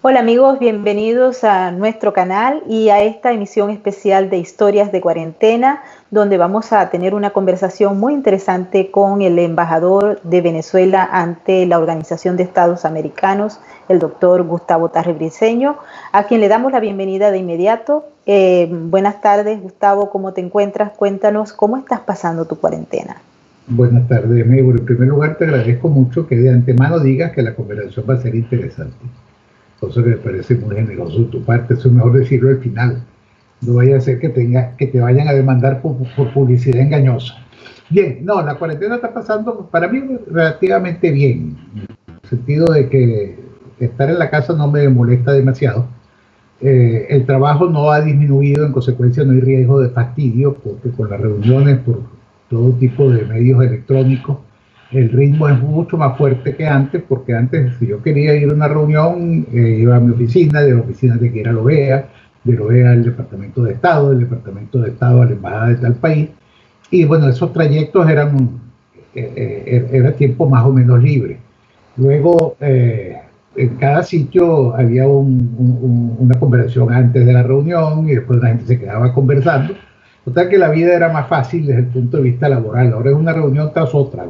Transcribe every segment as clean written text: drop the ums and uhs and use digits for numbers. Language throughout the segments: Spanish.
Hola amigos, bienvenidos a nuestro canal y a esta emisión especial de Historias de Cuarentena, donde vamos a tener una conversación muy interesante con el embajador de Venezuela ante la Organización de Estados Americanos, el doctor Gustavo Tarre Briceño, a quien le damos la bienvenida de inmediato. Buenas tardes, Gustavo, ¿cómo te encuentras? Cuéntanos, ¿cómo estás pasando tu cuarentena? Buenas tardes, Maybor. En primer lugar, te agradezco mucho que de antemano digas que la conversación va a ser interesante. Cosa que me parece muy generoso de tu parte. Eso es mejor decirlo al final. No vaya a ser que te vayan a demandar por publicidad engañosa. Bien, no, la cuarentena está pasando para mí relativamente bien. En el sentido de que estar en la casa no me molesta demasiado. El trabajo no ha disminuido, en consecuencia no hay riesgo de fastidio, porque con las reuniones por todo tipo de medios electrónicos, el ritmo es mucho más fuerte que antes, porque antes si yo quería ir a una reunión, iba a mi oficina, de la oficina de que ir a la OEA, de la OEA al Departamento de Estado, del Departamento de Estado a la Embajada de tal país, y bueno, esos trayectos era tiempo más o menos libre. Luego, en cada sitio había una conversación antes de la reunión y después la gente se quedaba conversando. Total que la vida era más fácil desde el punto de vista laboral. Ahora es una reunión tras otra.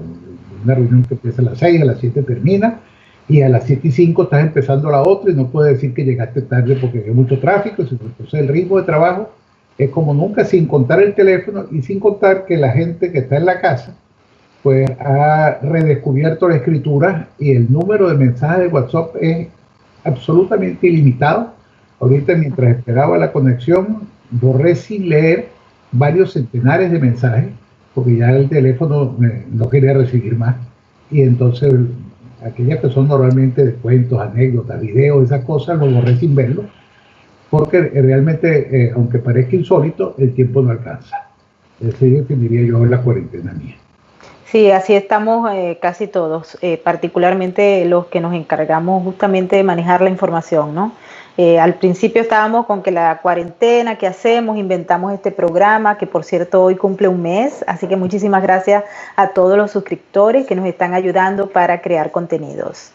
Una reunión que empieza a las 6, a las 7 termina, y a las 7:05 estás empezando la otra y no puedes decir que llegaste tarde porque hay mucho tráfico. Entonces el ritmo de trabajo es como nunca, sin contar el teléfono y sin contar que la gente que está en la casa pues ha redescubierto la escritura y el número de mensajes de WhatsApp es absolutamente ilimitado. Ahorita mientras esperaba la conexión borré sin leer varios centenares de mensajes porque ya el teléfono no quería recibir más, y entonces aquellas que son normalmente de cuentos, anécdotas, videos, esas cosas, lo borré sin verlo, porque realmente, aunque parezca insólito, el tiempo no alcanza. Así definiría yo la cuarentena mía. Sí, así estamos casi todos, particularmente los que nos encargamos justamente de manejar la información, ¿no? Al principio estábamos con que la cuarentena, ¿qué hacemos? Inventamos este programa, que por cierto hoy cumple un mes, así que muchísimas gracias a todos los suscriptores que nos están ayudando para crear contenidos.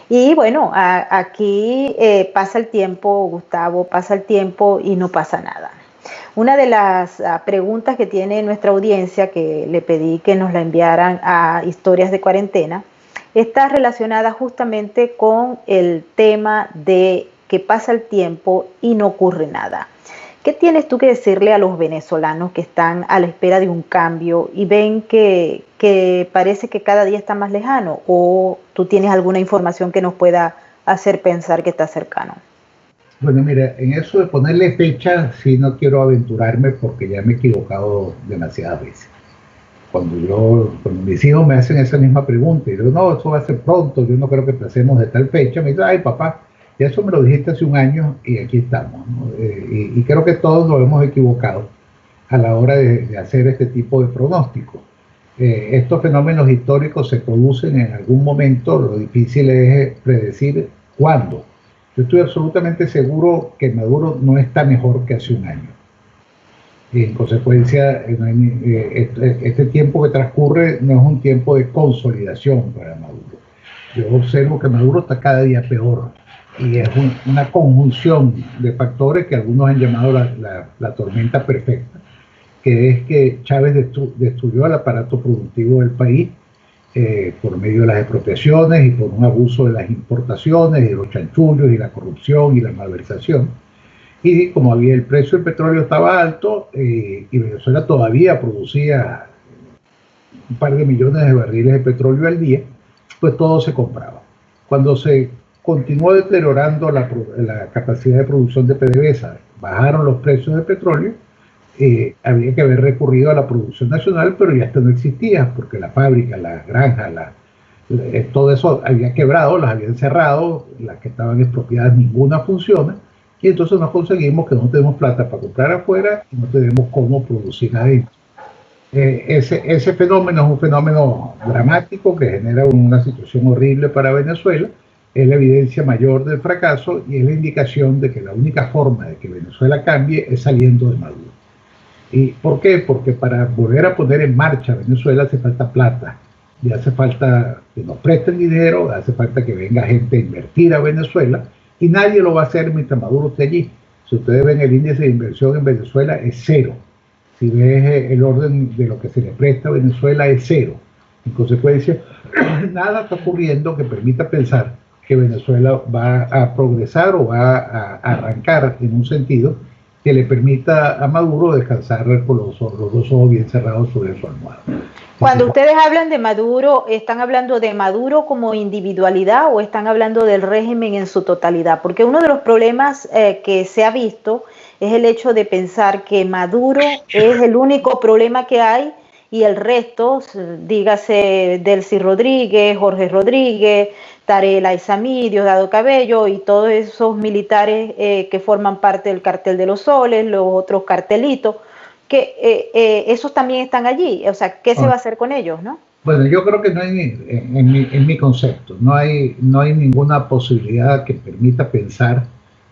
Y bueno, aquí pasa el tiempo, Gustavo, pasa el tiempo y no pasa nada. Una de las preguntas que tiene nuestra audiencia, que le pedí que nos la enviaran a Historias de Cuarentena, está relacionada justamente con el tema de que pasa el tiempo y no ocurre nada. ¿Qué tienes tú que decirle a los venezolanos que están a la espera de un cambio y ven que parece que cada día está más lejano? ¿O tú tienes alguna información que nos pueda hacer pensar que está cercano? Bueno, mira, en eso de ponerle fecha, sí no quiero aventurarme porque ya me he equivocado demasiadas veces. Cuando mis hijos me hacen esa misma pregunta y digo, no, eso va a ser pronto, yo no creo que pasemos de tal fecha, me dicen, ay papá, ya eso me lo dijiste hace un año y aquí estamos, ¿no? Y creo que todos nos hemos equivocado a la hora de hacer este tipo de pronósticos. Estos fenómenos históricos se producen en algún momento, lo difícil es predecir cuándo. Yo estoy absolutamente seguro que Maduro no está mejor que hace un año. Y en consecuencia, este tiempo que transcurre no es un tiempo de consolidación para Maduro. Yo observo que Maduro está cada día peor y es una conjunción de factores que algunos han llamado la tormenta perfecta, que es que Chávez destruyó el aparato productivo del país por medio de las expropiaciones y por un abuso de las importaciones y los chanchullos y la corrupción y la malversación. Y como el precio del petróleo estaba alto y Venezuela todavía producía un par de millones de barriles de petróleo al día, pues todo se compraba. Cuando se continuó deteriorando la capacidad de producción de PDVSA, bajaron los precios del petróleo, había que haber recurrido a la producción nacional, pero ya esto no existía, porque la fábrica, las granjas, todo eso había quebrado, las habían cerrado, las que estaban expropiadas ninguna funciona, y entonces nos conseguimos que no tenemos plata para comprar afuera y no tenemos cómo producir adentro. Ese fenómeno es un fenómeno dramático que genera una situación horrible para Venezuela, es la evidencia mayor del fracaso y es la indicación de que la única forma de que Venezuela cambie es saliendo de Maduro. ¿Y por qué? Porque para volver a poner en marcha Venezuela hace falta plata, y hace falta que nos presten dinero, hace falta que venga gente a invertir a Venezuela, Y nadie lo va a hacer mientras Maduro esté allí. Si ustedes ven el índice de inversión en Venezuela es cero. Si ves el orden de lo que se le presta a Venezuela es cero. En consecuencia, nada está ocurriendo que permita pensar que Venezuela va a progresar o va a arrancar en un sentido que le permita a Maduro descansar con los dos ojos bien cerrados sobre su almohada. Cuando ustedes hablan de Maduro, ¿están hablando de Maduro como individualidad o están hablando del régimen en su totalidad? Porque uno de los problemas que se ha visto es el hecho de pensar que Maduro es el único problema que hay y el resto, dígase Delcy Rodríguez, Jorge Rodríguez, Tarek El-Aissami, Diosdado Cabello y todos esos militares que forman parte del cartel de los soles, los otros cartelitos, que esos también están allí. O sea, ¿qué se va a hacer con ellos, no? Bueno, yo creo que no hay, en mi concepto, no hay ninguna posibilidad que permita pensar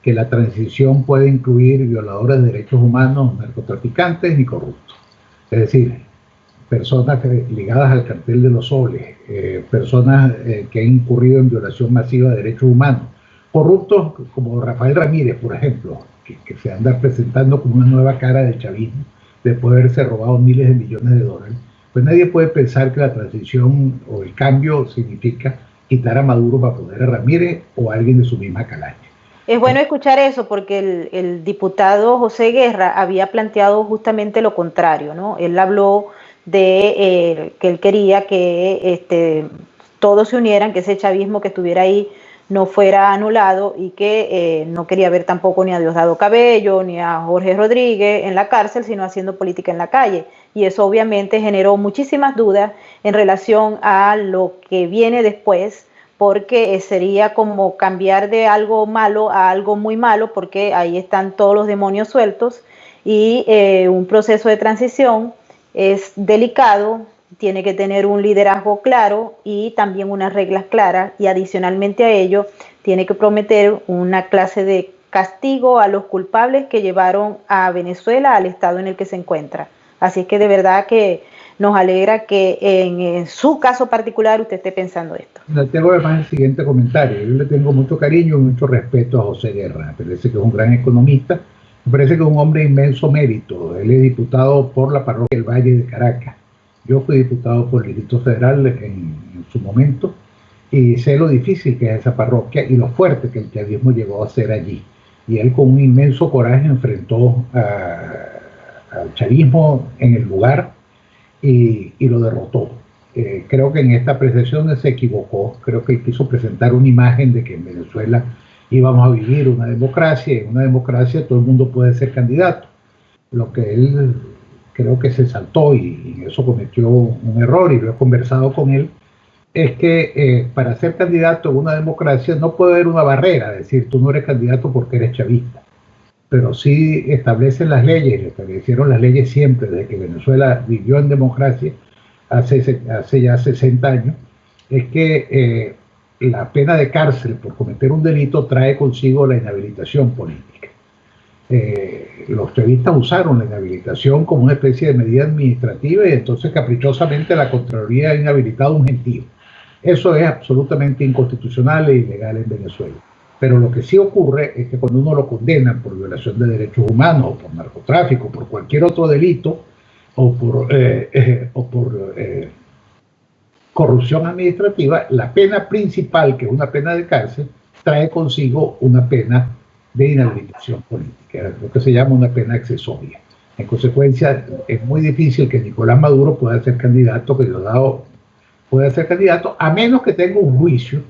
que la transición puede incluir violadores de derechos humanos, narcotraficantes ni corruptos. Es decir, personas ligadas al cartel de los soles, personas que han incurrido en violación masiva de derechos humanos, corruptos como Rafael Ramírez, por ejemplo, que se anda presentando como una nueva cara del chavismo, después de haberse robado miles de millones de dólares. Pues nadie puede pensar que la transición o el cambio significa quitar a Maduro para poner a Ramírez o a alguien de su misma calaña. Es bueno escuchar eso porque el diputado José Guerra había planteado justamente lo contrario, ¿no? Él habló de que él quería que todos se unieran, que ese chavismo que estuviera ahí no fuera anulado y que no quería ver tampoco ni a Diosdado Cabello ni a Jorge Rodríguez en la cárcel, sino haciendo política en la calle. Y eso obviamente generó muchísimas dudas en relación a lo que viene después, porque sería como cambiar de algo malo a algo muy malo, porque ahí están todos los demonios sueltos y un proceso de transición es delicado, tiene que tener un liderazgo claro y también unas reglas claras, y adicionalmente a ello tiene que prometer una clase de castigo a los culpables que llevaron a Venezuela al estado en el que se encuentra. Así es que de verdad que nos alegra que en su caso particular usted esté pensando esto. Le tengo además el siguiente comentario. Yo le tengo mucho cariño y mucho respeto a José Guerra. Me parece que es un gran economista, me parece que es un hombre de inmenso mérito. Él es diputado por la parroquia del Valle de Caracas. Yo fui diputado por el Distrito Federal en su momento y sé lo difícil que es esa parroquia y lo fuerte que el chavismo llegó a ser allí. Y él con un inmenso coraje enfrentó al chavismo en el lugar y lo derrotó. Creo que en esta apreciación se equivocó. Creo que él quiso presentar una imagen de que en Venezuela íbamos a vivir una democracia, y en una democracia todo el mundo puede ser candidato. Lo que él creo que se saltó y en eso cometió un error, y lo he conversado con él, es que para ser candidato en una democracia no puede haber una barrera, es decir, tú no eres candidato porque eres chavista, pero sí establecen las leyes, establecieron las leyes siempre, desde que Venezuela vivió en democracia hace ya 60 años, es que la pena de cárcel por cometer un delito trae consigo la inhabilitación política. Los chavistas usaron la inhabilitación como una especie de medida administrativa y entonces caprichosamente la Contraloría ha inhabilitado a un gentío. Eso es absolutamente inconstitucional e ilegal en Venezuela. Pero lo que sí ocurre es que cuando uno lo condenan por violación de derechos humanos o por narcotráfico, por cualquier otro delito o por corrupción administrativa, la pena principal, que es una pena de cárcel, trae consigo una pena de inhabilitación política, lo que se llama una pena accesoria. En consecuencia, es muy difícil que Nicolás Maduro pueda ser candidato, que Diosdado pueda ser candidato, a menos que tenga un juicio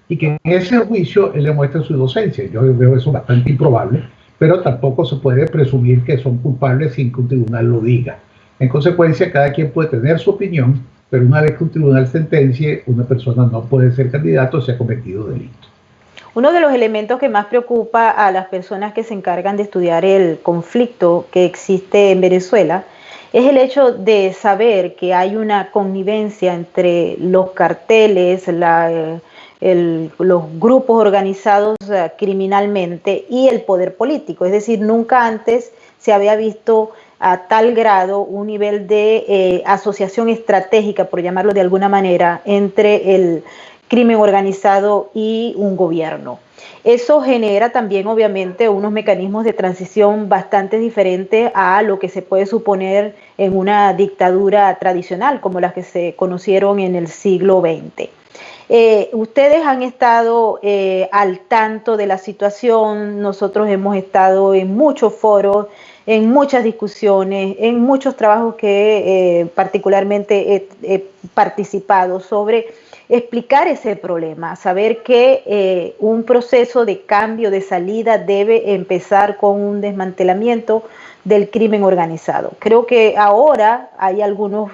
y que en ese juicio él le muestre su inocencia. Yo veo eso bastante improbable, pero tampoco se puede presumir que son culpables sin que un tribunal lo diga. En consecuencia, cada quien puede tener su opinión, pero una vez que un tribunal sentencie, una persona no puede ser candidato si ha cometido delito. Uno de los elementos que más preocupa a las personas que se encargan de estudiar el conflicto que existe en Venezuela es el hecho de saber que hay una connivencia entre los carteles, los grupos organizados criminalmente y el poder político. Es decir, nunca antes se había visto a tal grado un nivel de asociación estratégica, por llamarlo de alguna manera, entre crimen organizado y un gobierno. Eso genera también obviamente unos mecanismos de transición bastante diferentes a lo que se puede suponer en una dictadura tradicional como las que se conocieron en el siglo XX. Ustedes han estado al tanto de la situación, nosotros hemos estado en muchos foros, en muchas discusiones, en muchos trabajos que particularmente he participado sobre explicar ese problema, saber que un proceso de cambio, de salida, debe empezar con un desmantelamiento del crimen organizado. Creo que ahora hay algunos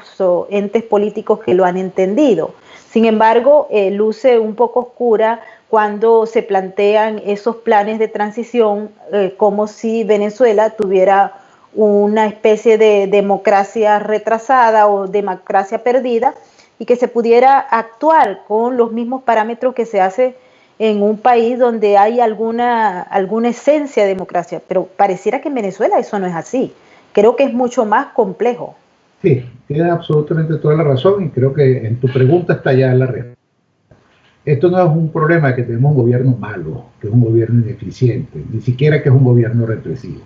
entes políticos que lo han entendido. Sin embargo, luce un poco oscura cuando se plantean esos planes de transición como si Venezuela tuviera una especie de democracia retrasada o democracia perdida y que se pudiera actuar con los mismos parámetros que se hace en un país donde hay alguna esencia de democracia. Pero pareciera que en Venezuela eso no es así. Creo que es mucho más complejo. Sí, tienes absolutamente toda la razón y creo que en tu pregunta está ya la respuesta. Esto no es un problema de que tenemos un gobierno malo, que es un gobierno ineficiente, ni siquiera que es un gobierno represivo.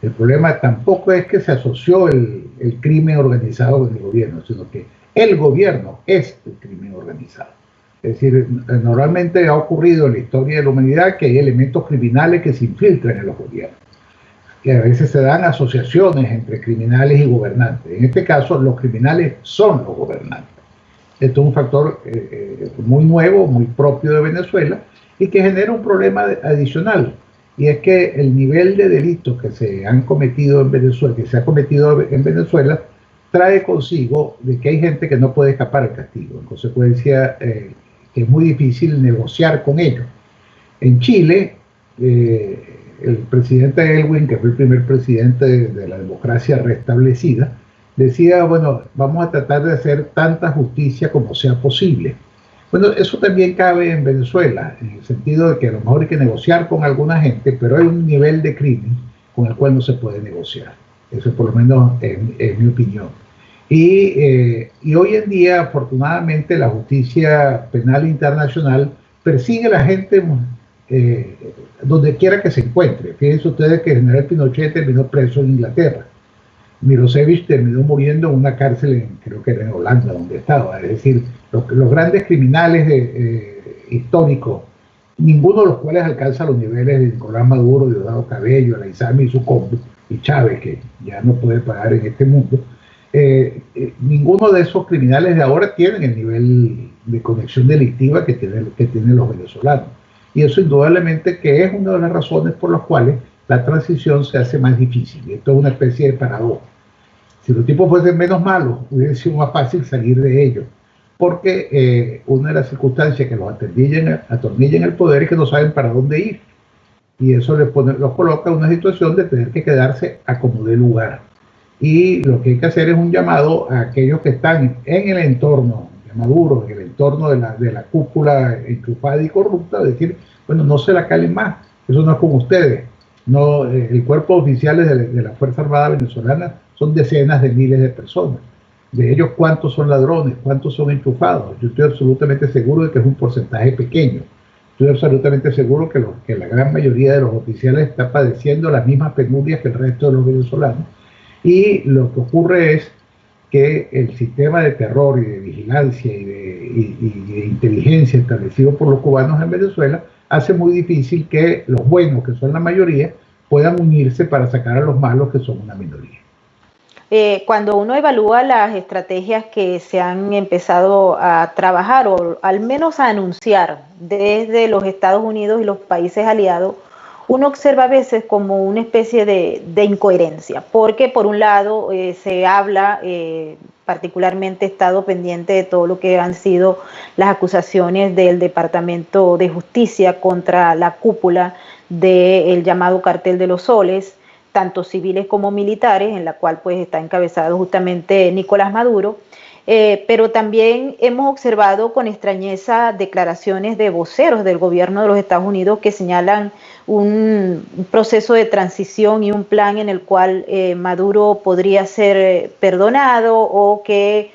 El problema tampoco es que se asoció el crimen organizado con el gobierno, sino que el gobierno es el crimen organizado. Es decir, normalmente ha ocurrido en la historia de la humanidad que hay elementos criminales que se infiltran en los gobiernos. Que a veces se dan asociaciones entre criminales y gobernantes. En este caso, los criminales son los gobernantes. Esto es un factor muy nuevo, muy propio de Venezuela y que genera un problema adicional. Y es que el nivel de delitos que se han cometido en Venezuela, trae consigo de que hay gente que no puede escapar al castigo. En consecuencia, que es muy difícil negociar con ellos. En Chile, el presidente Elwin, que fue el primer presidente de la democracia restablecida, decía, bueno, vamos a tratar de hacer tanta justicia como sea posible. Bueno, eso también cabe en Venezuela, en el sentido de que a lo mejor hay que negociar con alguna gente, pero hay un nivel de crimen con el cual no se puede negociar. Eso por lo menos es mi opinión. Y hoy en día, afortunadamente, la justicia penal internacional persigue a la gente donde quiera que se encuentre. Fíjense ustedes que el general Pinochet terminó preso en Inglaterra. Milosevic terminó muriendo en una cárcel, creo que era en Holanda, donde estaba. Es decir, los grandes criminales históricos, ninguno de los cuales alcanza los niveles de Nicolás Maduro, Diosdado Cabello, Alaizami y Sucombo, y Chávez, que ya no puede pagar en este mundo. Ninguno de esos criminales de ahora tienen el nivel de conexión delictiva que tienen los venezolanos. Y eso indudablemente que es una de las razones por las cuales la transición se hace más difícil. Esto es una especie de paradoja. Si los tipos fuesen menos malos, hubiera sido más fácil salir de ellos. Porque una de las circunstancias que los atornillan en el poder es que no saben para dónde ir. Y eso los coloca en una situación de tener que quedarse a como dé lugar. Y lo que hay que hacer es un llamado a aquellos que están en el entorno de Maduro, en el entorno de la cúpula enchufada y corrupta, decir, bueno, no se la calen más, eso no es con ustedes. No, el cuerpo de oficiales de la Fuerza Armada venezolana son decenas de miles de personas. De ellos, ¿cuántos son ladrones? ¿Cuántos son enchufados? Yo estoy absolutamente seguro de que es un porcentaje pequeño. Estoy absolutamente seguro que la gran mayoría de los oficiales está padeciendo las mismas penurias que el resto de los venezolanos. Y lo que ocurre es que el sistema de terror y de vigilancia y de inteligencia establecido por los cubanos en Venezuela hace muy difícil que los buenos, que son la mayoría, puedan unirse para sacar a los malos, que son una minoría. Cuando uno evalúa las estrategias que se han empezado a trabajar o al menos a anunciar desde los Estados Unidos y los países aliados, uno observa a veces como una especie de incoherencia, porque por un lado se habla, particularmente he estado pendiente de todo lo que han sido las acusaciones del Departamento de Justicia contra la cúpula del llamado Cartel de los Soles, tanto civiles como militares, en la cual pues está encabezado justamente Nicolás Maduro, pero también hemos observado con extrañeza declaraciones de voceros del gobierno de los Estados Unidos que señalan un proceso de transición y un plan en el cual Maduro podría ser perdonado o que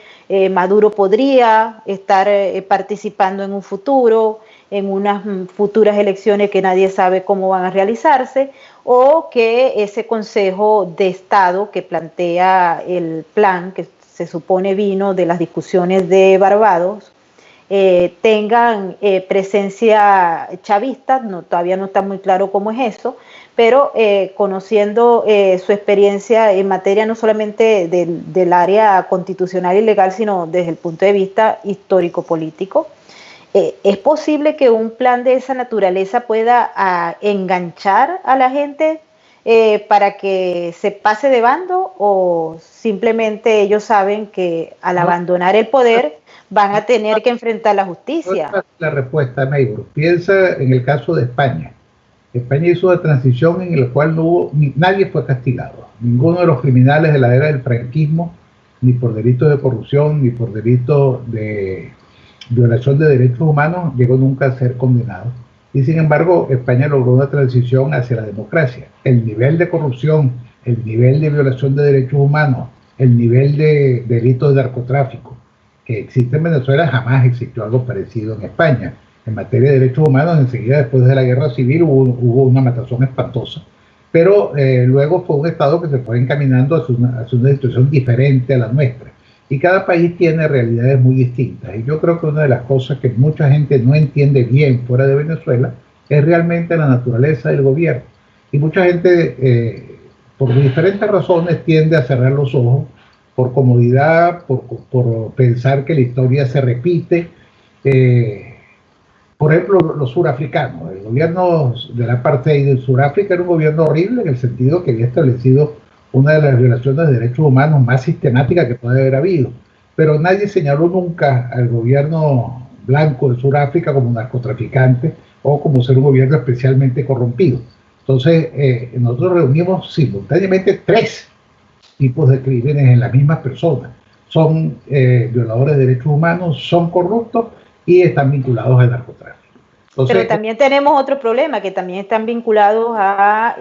Maduro podría estar participando en un futuro, en unas futuras elecciones que nadie sabe cómo van a realizarse, o que ese Consejo de Estado que plantea el plan, que se supone vino de las discusiones de Barbados, tengan presencia chavista. Todavía no está muy claro cómo es eso, pero conociendo su experiencia en materia no solamente del área constitucional y legal, sino desde el punto de vista histórico-político, ¿es posible que un plan de esa naturaleza pueda enganchar a la gente para que se pase de bando, o simplemente ellos saben que al abandonar el poder van a tener que enfrentar la justicia? La respuesta, Maybor. Piensa en el caso de España. España hizo una transición en la cual nadie fue castigado. Ninguno de los criminales de la era del franquismo, ni por delitos de corrupción, ni por delitos de violación de derechos humanos, llegó nunca a ser condenado. Y sin embargo, España logró una transición hacia la democracia. El nivel de corrupción, el nivel de violación de derechos humanos, el nivel de delitos de narcotráfico que existe en Venezuela, jamás existió algo parecido en España. En materia de derechos humanos, enseguida después de la guerra civil hubo una matazón espantosa, pero luego fue un Estado que se fue encaminando hacia una situación diferente a la nuestra. Y cada país tiene realidades muy distintas. Y yo creo que una de las cosas que mucha gente no entiende bien fuera de Venezuela es realmente la naturaleza del gobierno. Y mucha gente, por diferentes razones, tiende a cerrar los ojos, por comodidad, por pensar que la historia se repite. Por ejemplo, los surafricanos. El gobierno del apartheid de Sudáfrica era un gobierno horrible en el sentido que había establecido una de las violaciones de derechos humanos más sistemáticas que puede haber habido. Pero nadie señaló nunca al gobierno blanco de Sudáfrica como narcotraficante o como ser un gobierno especialmente corrompido. Entonces, nosotros reunimos simultáneamente tres tipos de crímenes en las mismas personas. Son violadores de derechos humanos, son corruptos y están vinculados al narcotráfico. Entonces, pero también tenemos otro problema, que también están vinculados a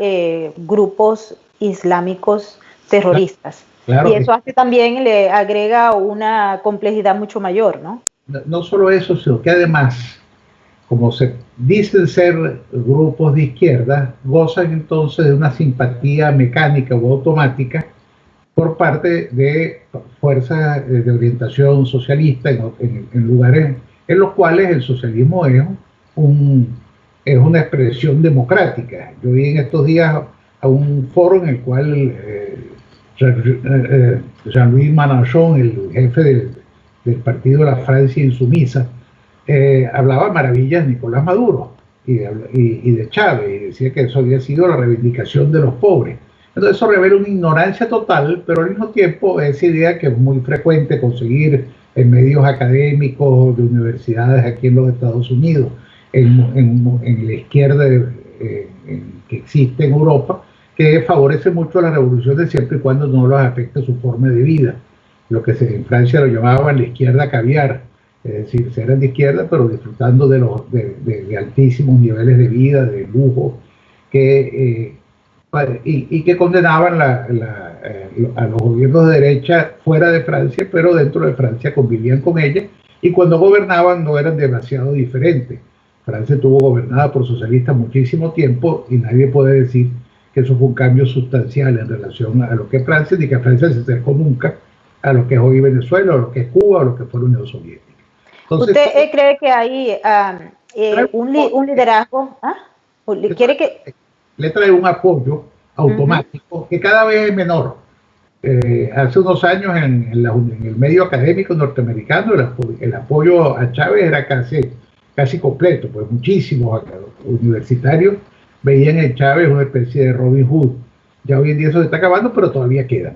grupos islámicos terroristas. Claro, y eso hace también, le agrega una complejidad mucho mayor, ¿no? No solo eso, sino que además, como se dicen ser grupos de izquierda, gozan entonces de una simpatía mecánica o automática por parte de fuerzas de orientación socialista en lugares en los cuales el socialismo es una expresión democrática. Yo vi en estos días a un foro en el cual Jean-Louis Mélenchon, el jefe del partido de la Francia Insumisa, hablaba maravillas de Nicolás Maduro y de Chávez, y decía que eso había sido la reivindicación de los pobres. Entonces eso revela una ignorancia total, pero al mismo tiempo esa idea que es muy frecuente conseguir en medios académicos de universidades aquí en los Estados Unidos, en la izquierda que existe en Europa, que favorece mucho las revoluciones siempre y cuando no los afecte su forma de vida. Lo que en Francia lo llamaban la izquierda caviar, es decir, eran de izquierda pero disfrutando de altísimos niveles de vida, de lujo, y que condenaban a los gobiernos de derecha fuera de Francia, pero dentro de Francia convivían con ella, y cuando gobernaban no eran demasiado diferentes. Francia estuvo gobernada por socialistas muchísimo tiempo y nadie puede decir que eso fue un cambio sustancial en relación a lo que es Francia, ni que Francia se acercó nunca a lo que es hoy Venezuela, o lo que es Cuba, o lo que fue la Unión Soviética. Entonces, ¿usted cree que hay un liderazgo? ¿Quiere que le trae un apoyo automático que cada vez es menor? Hace unos años en el medio académico norteamericano el apoyo a Chávez era casi completo, pues muchísimos universitarios veían en Chávez una especie de Robin Hood. Ya hoy en día eso se está acabando, pero todavía queda.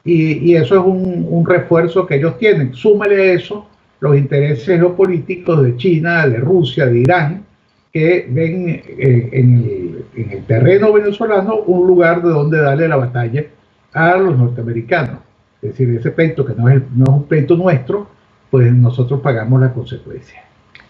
Y eso es un refuerzo que ellos tienen. Súmale a eso los intereses geopolíticos de China, de Rusia, de Irán, que ven en el terreno venezolano un lugar de donde darle la batalla a los norteamericanos. Es decir, ese pleito que no es un pleito nuestro, pues nosotros pagamos la consecuencia.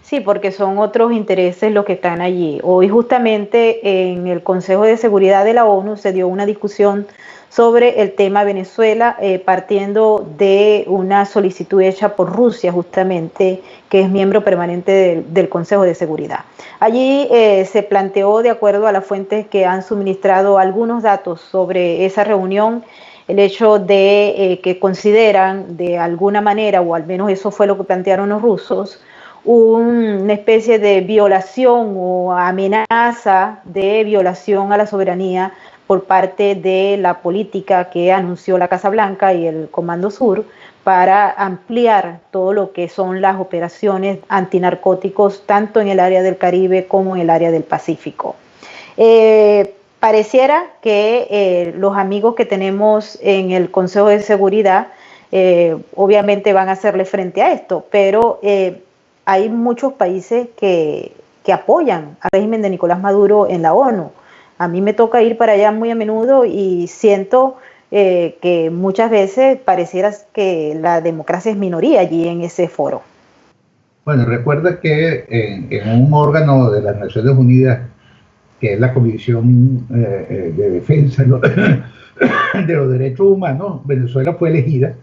Sí, porque son otros intereses los que están allí. Hoy justamente en el Consejo de Seguridad de la ONU se dio una discusión sobre el tema Venezuela, partiendo de una solicitud hecha por Rusia justamente, que es miembro permanente del Consejo de Seguridad. Allí se planteó, de acuerdo a las fuentes que han suministrado algunos datos sobre esa reunión, el hecho de que consideran de alguna manera, o al menos eso fue lo que plantearon los rusos, una especie de violación o amenaza de violación a la soberanía por parte de la política que anunció la Casa Blanca y el Comando Sur para ampliar todo lo que son las operaciones antinarcóticos tanto en el área del Caribe como en el área del Pacífico. Pareciera que los amigos que tenemos en el Consejo de Seguridad obviamente van a hacerle frente a esto, pero hay muchos países que apoyan al régimen de Nicolás Maduro en la ONU. A mí me toca ir para allá muy a menudo y siento que muchas veces pareciera que la democracia es minoría allí en ese foro. Bueno, recuerda que en un órgano de las Naciones Unidas, que es la Comisión de Defensa de los Derechos Humanos, Venezuela fue elegida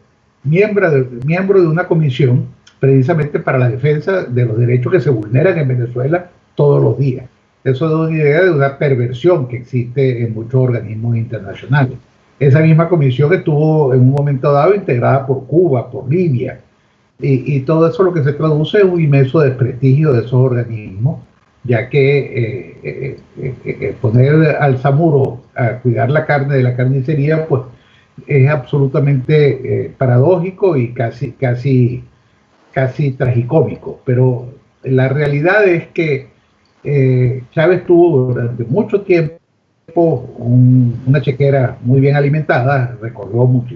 miembro de una comisión precisamente para la defensa de los derechos que se vulneran en Venezuela todos los días. Eso da una idea de una perversión que existe en muchos organismos internacionales. Esa misma comisión estuvo en un momento dado integrada por Cuba, por Libia, y todo eso lo que se traduce es un inmenso desprestigio de esos organismos, ya que poner al Zamuro a cuidar la carne de la carnicería, pues es absolutamente paradójico y casi tragicómico. Pero la realidad es que Chávez tuvo durante mucho tiempo una chequera muy bien alimentada, recordó mucho,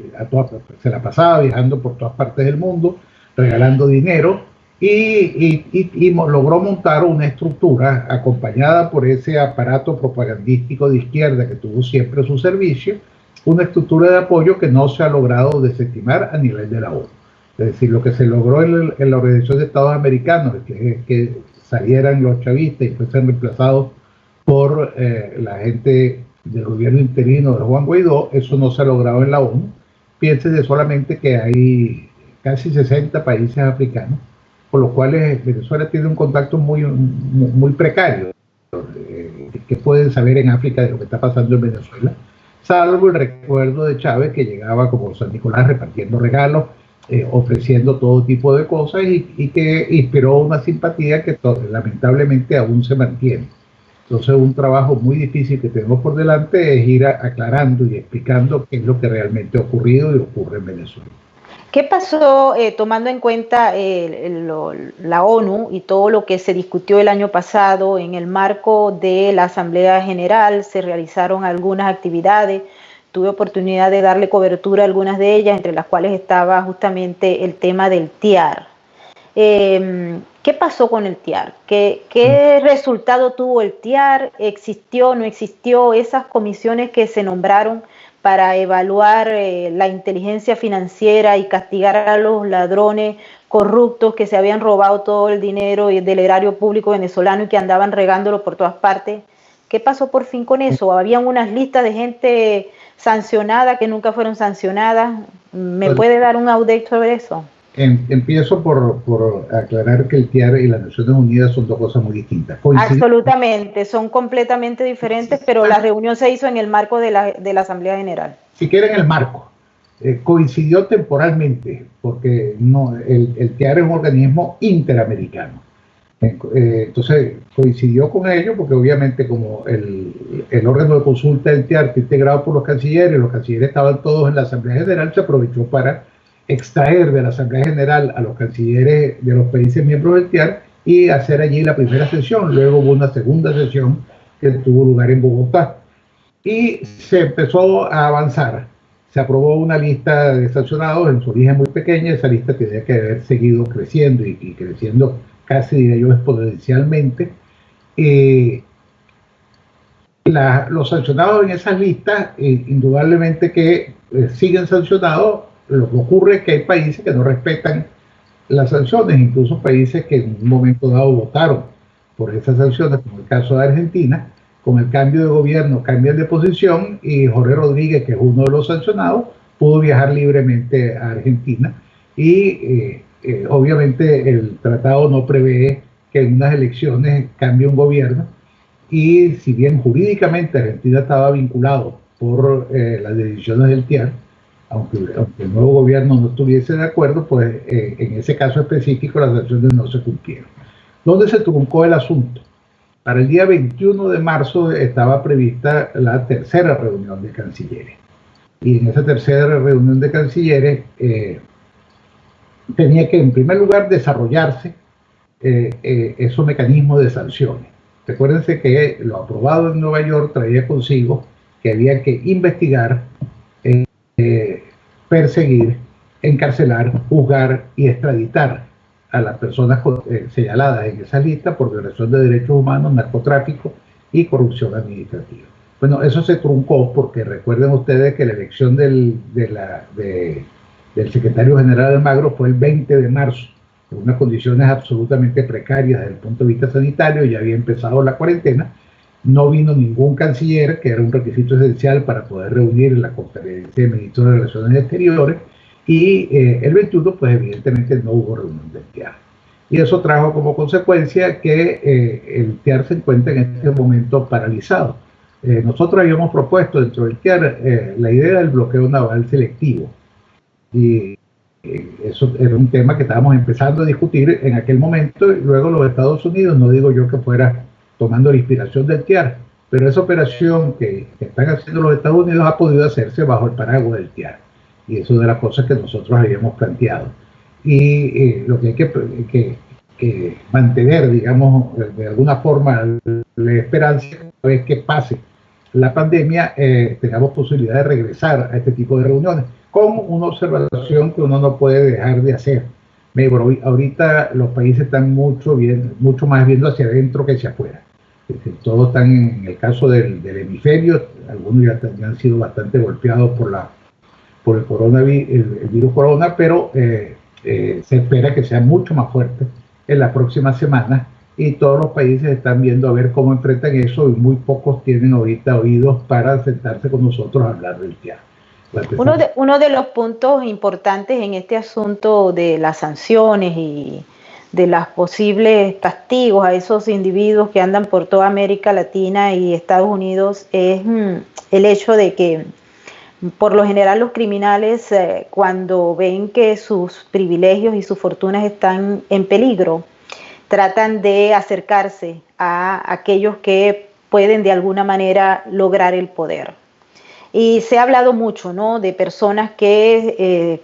se la pasaba viajando por todas partes del mundo, regalando dinero, y logró montar una estructura acompañada por ese aparato propagandístico de izquierda que tuvo siempre a su servicio, una estructura de apoyo que no se ha logrado desestimar a nivel de la ONU. Es decir, lo que se logró en la Organización de Estados Americanos, que salieran los chavistas y fuesen reemplazados por la gente del gobierno interino de Juan Guaidó, eso no se ha logrado en la ONU. Piénsense solamente que hay casi 60 países africanos, por los cuales Venezuela tiene un contacto muy precario. ¿Qué pueden saber en África de lo que está pasando en Venezuela? Salvo el recuerdo de Chávez, que llegaba como San Nicolás repartiendo regalos, ofreciendo todo tipo de cosas, y que inspiró una simpatía que lamentablemente aún se mantiene. Entonces, un trabajo muy difícil que tenemos por delante es ir aclarando y explicando qué es lo que realmente ha ocurrido y ocurre en Venezuela. ¿Qué pasó tomando en cuenta la ONU y todo lo que se discutió el año pasado en el marco de la Asamblea General? Se realizaron algunas actividades, tuve oportunidad de darle cobertura a algunas de ellas, entre las cuales estaba justamente el tema del TIAR. ¿Qué pasó con el TIAR? ¿Qué resultado tuvo el TIAR? ¿Existió, no existió? Esas comisiones que se nombraron para evaluar la inteligencia financiera y castigar a los ladrones corruptos que se habían robado todo el dinero del erario público venezolano y que andaban regándolo por todas partes. ¿Qué pasó por fin con eso? Habían unas listas de gente sancionada que nunca fueron sancionadas. ¿Me puede dar un update sobre eso? Empiezo por aclarar que el TIAR y las Naciones Unidas son dos cosas muy distintas. Absolutamente, son completamente diferentes, pero la reunión se hizo en el marco de la Asamblea General. Si quieren, el marco. Coincidió temporalmente, porque el TIAR es un organismo interamericano. Entonces, coincidió con ello, porque obviamente como el órgano de consulta del TIAR está integrado por los cancilleres estaban todos en la Asamblea General, se aprovechó para extraer de la Asamblea General a los cancilleres de los países miembros del TIAR y hacer allí la primera sesión. Luego hubo una segunda sesión que tuvo lugar en Bogotá y se empezó a avanzar. Se aprobó una lista de sancionados, en su origen muy pequeña. Esa lista tenía que haber seguido creciendo y creciendo casi, diría yo, exponencialmente. Los sancionados en esas listas, indudablemente que siguen sancionados. Lo que ocurre es que hay países que no respetan las sanciones, incluso países que en un momento dado votaron por esas sanciones, como el caso de Argentina. Con el cambio de gobierno cambian de posición y Jorge Rodríguez, que es uno de los sancionados, pudo viajar libremente a Argentina y obviamente el tratado no prevé que en unas elecciones cambie un gobierno, y si bien jurídicamente Argentina estaba vinculado por las decisiones del TIAR, aunque el nuevo gobierno no estuviese de acuerdo, pues en ese caso específico las sanciones no se cumplieron. ¿Dónde se truncó el asunto? Para el día 21 de marzo estaba prevista la tercera reunión de cancilleres. Y en esa tercera reunión de cancilleres tenía que, en primer lugar, desarrollarse esos mecanismos de sanciones. Recuérdense que lo aprobado en Nueva York traía consigo que había que investigar, perseguir, encarcelar, juzgar y extraditar a las personas señaladas en esa lista por violación de derechos humanos, narcotráfico y corrupción administrativa. Bueno, eso se truncó porque recuerden ustedes que la elección del secretario general Almagro fue el 20 de marzo, en unas condiciones absolutamente precarias desde el punto de vista sanitario. Ya había empezado la cuarentena, no vino ningún canciller, que era un requisito esencial para poder reunir la conferencia de ministros de Relaciones Exteriores, y el 21 pues evidentemente no hubo reunión del TIAR. Y eso trajo como consecuencia que el TIAR se encuentra en este momento paralizado. Nosotros habíamos propuesto dentro del TIAR la idea del bloqueo naval selectivo, y eso era un tema que estábamos empezando a discutir en aquel momento, y luego los Estados Unidos, no digo yo que fuera tomando la inspiración del TIAR, pero esa operación que están haciendo los Estados Unidos ha podido hacerse bajo el paraguas del TIAR, y eso es de las cosas que nosotros habíamos planteado. Y lo que hay que mantener, digamos, de alguna forma la esperanza, una vez que pase la pandemia, tengamos posibilidad de regresar a este tipo de reuniones, con una observación que uno no puede dejar de hacer. Ahorita los países están mucho más viendo hacia adentro que hacia afuera. Todos están, en el caso del hemisferio, algunos ya han sido bastante golpeados por el coronavirus, el virus corona, pero se espera que sea mucho más fuerte en las próximas semanas, y todos los países están viendo a ver cómo enfrentan eso, y muy pocos tienen ahorita oídos para sentarse con nosotros a hablar del TIAR. Uno de los puntos importantes en este asunto de las sanciones y de los posibles castigos a esos individuos que andan por toda América Latina y Estados Unidos es el hecho de que por lo general los criminales, cuando ven que sus privilegios y sus fortunas están en peligro, tratan de acercarse a aquellos que pueden de alguna manera lograr el poder. Y se ha hablado mucho, ¿no?, de personas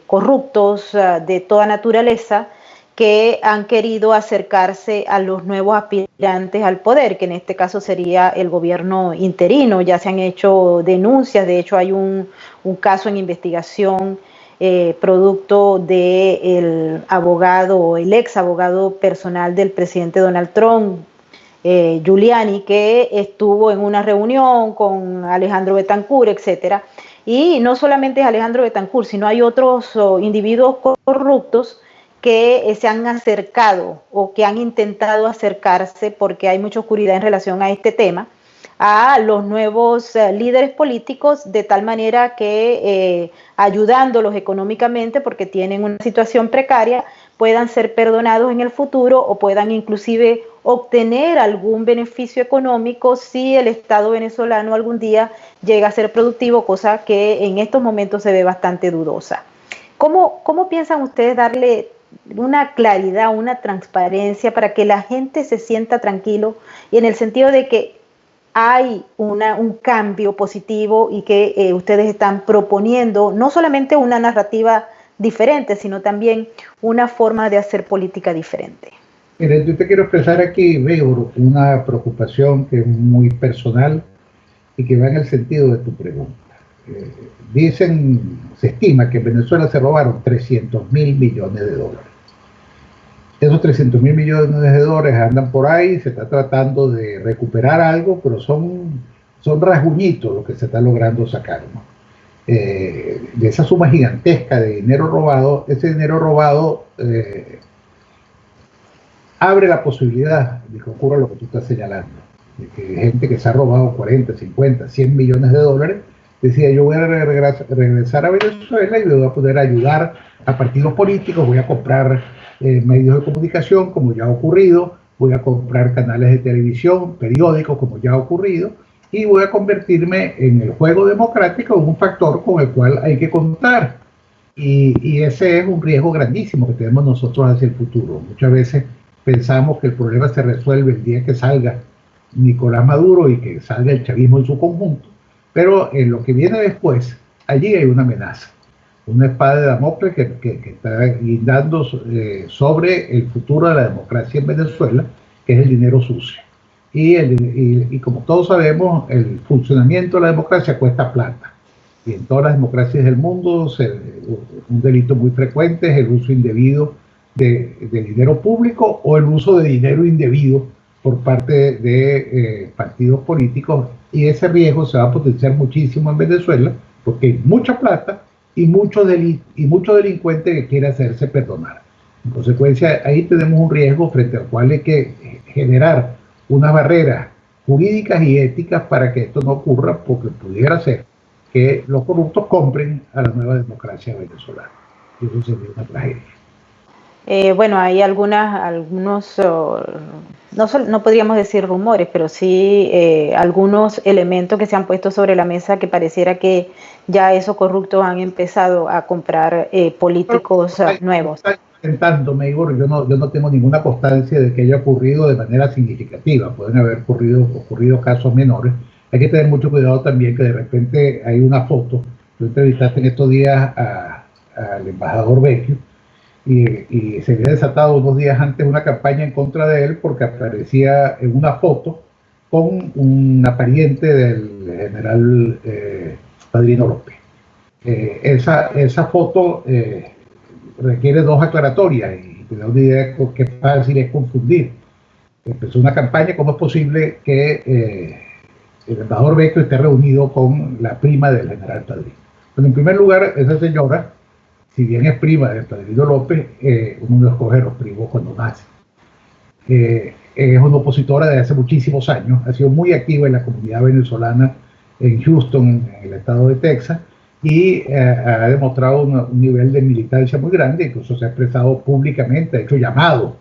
corruptos de toda naturaleza, que han querido acercarse a los nuevos aspirantes al poder, que en este caso sería el gobierno interino. Ya se han hecho denuncias, de hecho hay un caso en investigación producto del abogado, el ex abogado personal del presidente Donald Trump, Giuliani, que estuvo en una reunión con Alejandro Betancourt, etcétera. Y no solamente es Alejandro Betancourt, sino hay otros individuos corruptos que se han acercado o que han intentado acercarse, porque hay mucha oscuridad en relación a este tema, a los nuevos líderes políticos, de tal manera que ayudándolos económicamente, porque tienen una situación precaria, puedan ser perdonados en el futuro o puedan inclusive obtener algún beneficio económico si el Estado venezolano algún día llega a ser productivo, cosa que en estos momentos se ve bastante dudosa. ¿Cómo piensan ustedes darle una claridad, una transparencia para que la gente se sienta tranquilo, y en el sentido de que hay un cambio positivo y que ustedes están proponiendo no solamente una narrativa diferente, sino también una forma de hacer política diferente? Mire, yo te quiero expresar aquí, Veo, una preocupación que es muy personal y que va en el sentido de tu pregunta. Se estima que en Venezuela se robaron 300.000 millones de dólares. Esos 300.000 millones de dólares andan por ahí, se está tratando de recuperar algo, pero son rasguñitos lo que se está logrando sacar, ¿no? de esa suma gigantesca de dinero robado, ese dinero robado abre la posibilidad de que ocurra lo que tú estás señalando, de que gente que se ha robado 40, 50, 100 millones de dólares decía: yo voy a regresar a Venezuela y voy a poder ayudar a partidos políticos, voy a comprar medios de comunicación, como ya ha ocurrido, voy a comprar canales de televisión, periódicos, como ya ha ocurrido, y voy a convertirme en el juego democrático en un factor con el cual hay que contar. Y ese es un riesgo grandísimo que tenemos nosotros hacia el futuro. Muchas veces pensamos que el problema se resuelve el día que salga Nicolás Maduro y que salga el chavismo en su conjunto, pero en lo que viene después, allí hay una amenaza, una espada de Damocles que está guindando sobre el futuro de la democracia en Venezuela, que es el dinero sucio. Y como todos sabemos, el funcionamiento de la democracia cuesta plata. Y en todas las democracias del mundo, un delito muy frecuente es el uso indebido de dinero público o el uso de dinero indebido por parte de partidos políticos, y ese riesgo se va a potenciar muchísimo en Venezuela porque hay mucha plata y mucho delincuente que quiere hacerse perdonar. En consecuencia, ahí tenemos un riesgo frente al cual hay que generar unas barreras jurídicas y éticas para que esto no ocurra, porque pudiera ser que los corruptos compren a la nueva democracia venezolana. Y eso sería una tragedia. Bueno, hay algunos, no podríamos decir rumores, pero sí algunos elementos que se han puesto sobre la mesa que pareciera que ya esos corruptos han empezado a comprar políticos nuevos. Intentándome, Igor, yo no tengo ninguna constancia de que haya ocurrido de manera significativa. Pueden haber ocurrido casos menores. Hay que tener mucho cuidado también que de repente hay una foto. Tú entrevistaste en estos días al embajador Vecchio, y se había desatado unos días antes una campaña en contra de él porque aparecía en una foto con una pariente del general Padrino López. Esa foto requiere dos aclaratorias y te da una idea de qué fácil es confundir. Empezó una campaña: ¿cómo es posible que el embajador Vecchio esté reunido con la prima del general Padrino? Bueno, en primer lugar, esa señora, si bien es prima del Padrino López, uno no escoge los primos cuando nace. Es una opositora de hace muchísimos años, ha sido muy activa en la comunidad venezolana en Houston, en el estado de Texas, y ha demostrado un nivel de militancia muy grande. Incluso se ha expresado públicamente, ha hecho llamado,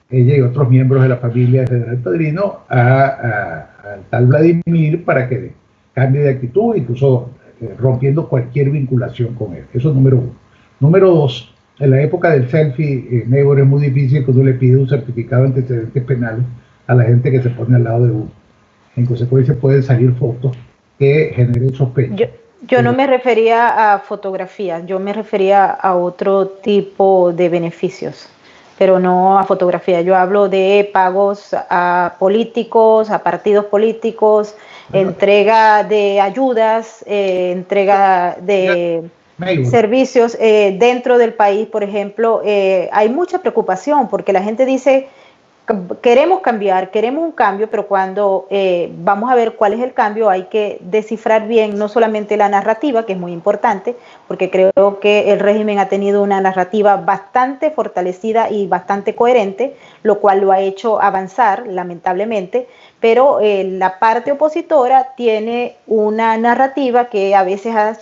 ella y otros miembros de la familia del general Padrino, al tal Vladimir para que cambie de actitud, incluso rompiendo cualquier vinculación con él. Eso es número uno. Número dos, en la época del selfie, Neighbor, es muy difícil que uno le pida un certificado de antecedentes penales a la gente que se pone al lado de uno. En consecuencia, pueden salir fotos que generen sospecha. Yo no me refería a fotografías, yo me refería a otro tipo de beneficios, pero no a fotografía. Yo hablo de pagos a políticos, a partidos políticos, entrega de ayudas, entrega de servicios dentro del país, por ejemplo. Hay mucha preocupación porque la gente dice: queremos cambiar, queremos un cambio, pero cuando vamos a ver cuál es el cambio, hay que descifrar bien no solamente la narrativa, que es muy importante, porque creo que el régimen ha tenido una narrativa bastante fortalecida y bastante coherente, lo cual lo ha hecho avanzar, lamentablemente, pero la parte opositora tiene una narrativa que a veces ha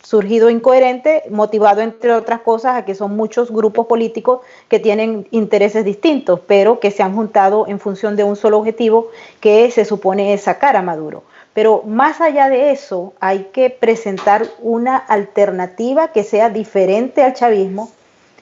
surgido incoherente, motivado entre otras cosas a que son muchos grupos políticos que tienen intereses distintos, pero que se han juntado en función de un solo objetivo, que se supone es sacar a Maduro. Pero más allá de eso, hay que presentar una alternativa que sea diferente al chavismo,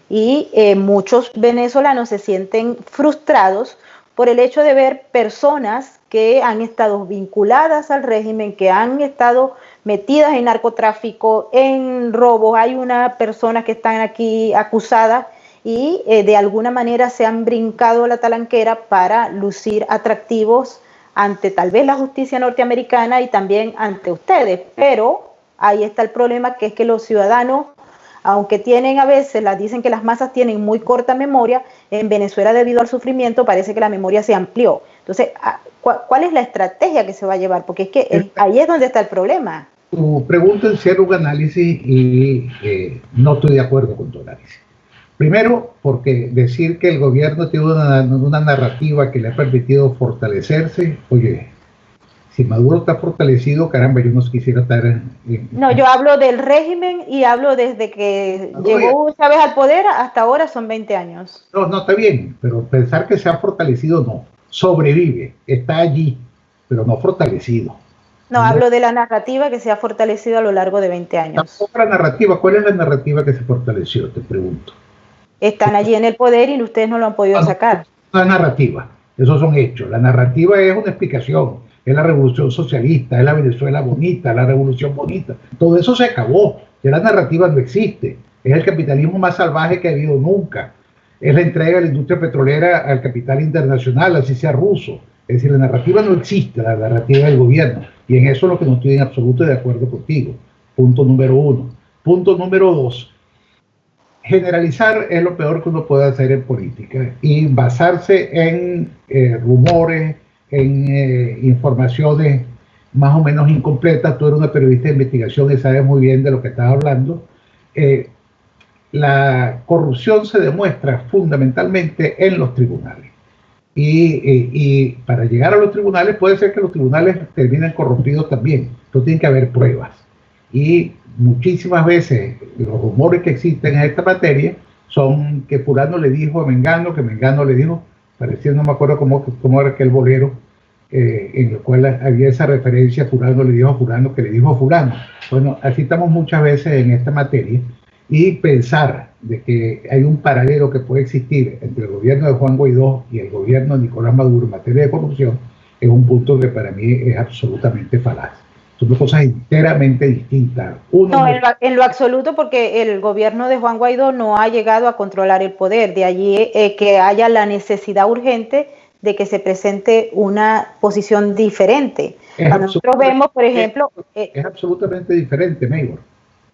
y muchos venezolanos se sienten frustrados por el hecho de ver personas que han estado vinculadas al régimen, que han estado metidas en narcotráfico, en robos. Hay una persona que están aquí acusadas y de alguna manera se han brincado la talanquera para lucir atractivos ante tal vez la justicia norteamericana y también ante ustedes. Pero ahí está el problema, que es que los ciudadanos, aunque tienen a veces, dicen que las masas tienen muy corta memoria, en Venezuela debido al sufrimiento parece que la memoria se amplió. Entonces, ¿cuál es la estrategia que se va a llevar? Porque es que ahí es donde está el problema. Tu pregunta encierra un análisis y no estoy de acuerdo con tu análisis. Primero, porque decir que el gobierno tiene una narrativa que le ha permitido fortalecerse, oye, si Maduro está fortalecido, caramba, yo no quisiera estar No, yo hablo del régimen y hablo desde que llegó Chávez al poder hasta ahora son 20 años. No, no, está bien, pero pensar que se ha fortalecido no. Sobrevive, está allí, pero no fortalecido. No, hablo de la narrativa que se ha fortalecido a lo largo de 20 años. Otra narrativa, ¿cuál es la narrativa que se fortaleció? Te pregunto. Están allí en el poder y ustedes no lo han podido sacar. No es narrativa, esos son hechos. La narrativa es una explicación. Es la revolución socialista, es la Venezuela bonita, la revolución bonita. Todo eso se acabó. Ya la narrativa no existe. Es el capitalismo más salvaje que ha habido nunca. Es la entrega de la industria petrolera al capital internacional, así sea ruso. Es decir, la narrativa no existe, la narrativa del gobierno. Y en eso es lo que no estoy en absoluto de acuerdo contigo. Punto número uno. Punto número dos. Generalizar es lo peor que uno puede hacer en política. Y basarse en rumores, en informaciones más o menos incompletas. Tú eres una periodista de investigación y sabes muy bien de lo que estás hablando. La corrupción se demuestra fundamentalmente en los tribunales. Y para llegar a los tribunales puede ser que los tribunales terminen corrompidos también, pero tiene que haber pruebas. Y muchísimas veces los rumores que existen en esta materia son que fulano le dijo a Mengano, que Mengano le dijo, parecía, no me acuerdo cómo era aquel bolero, en el cual había esa referencia, fulano le dijo a fulano, que le dijo a fulano. Bueno, así estamos muchas veces en esta materia, y pensar de que hay un paralelo que puede existir entre el gobierno de Juan Guaidó y el gobierno de Nicolás Maduro en materia de corrupción es un punto que para mí es absolutamente falaz. Son dos cosas enteramente distintas. No, en lo absoluto, porque el gobierno de Juan Guaidó no ha llegado a controlar el poder. De allí que haya la necesidad urgente de que se presente una posición diferente. Nosotros vemos, por ejemplo... Es absolutamente diferente, Mayor.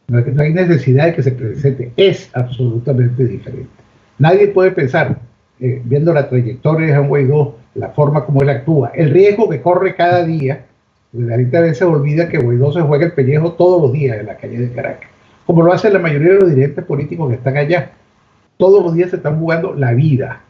No hay necesidad de que se presente. Es absolutamente diferente. Nadie puede pensar, viendo la trayectoria de Juan Guaidó, la forma como él actúa, el riesgo que corre cada día. La gente a veces olvida que Guaidó se juega el pellejo todos los días en la calle de Caracas, como lo hace la mayoría de los dirigentes políticos que están allá. Todos los días se están jugando la vida.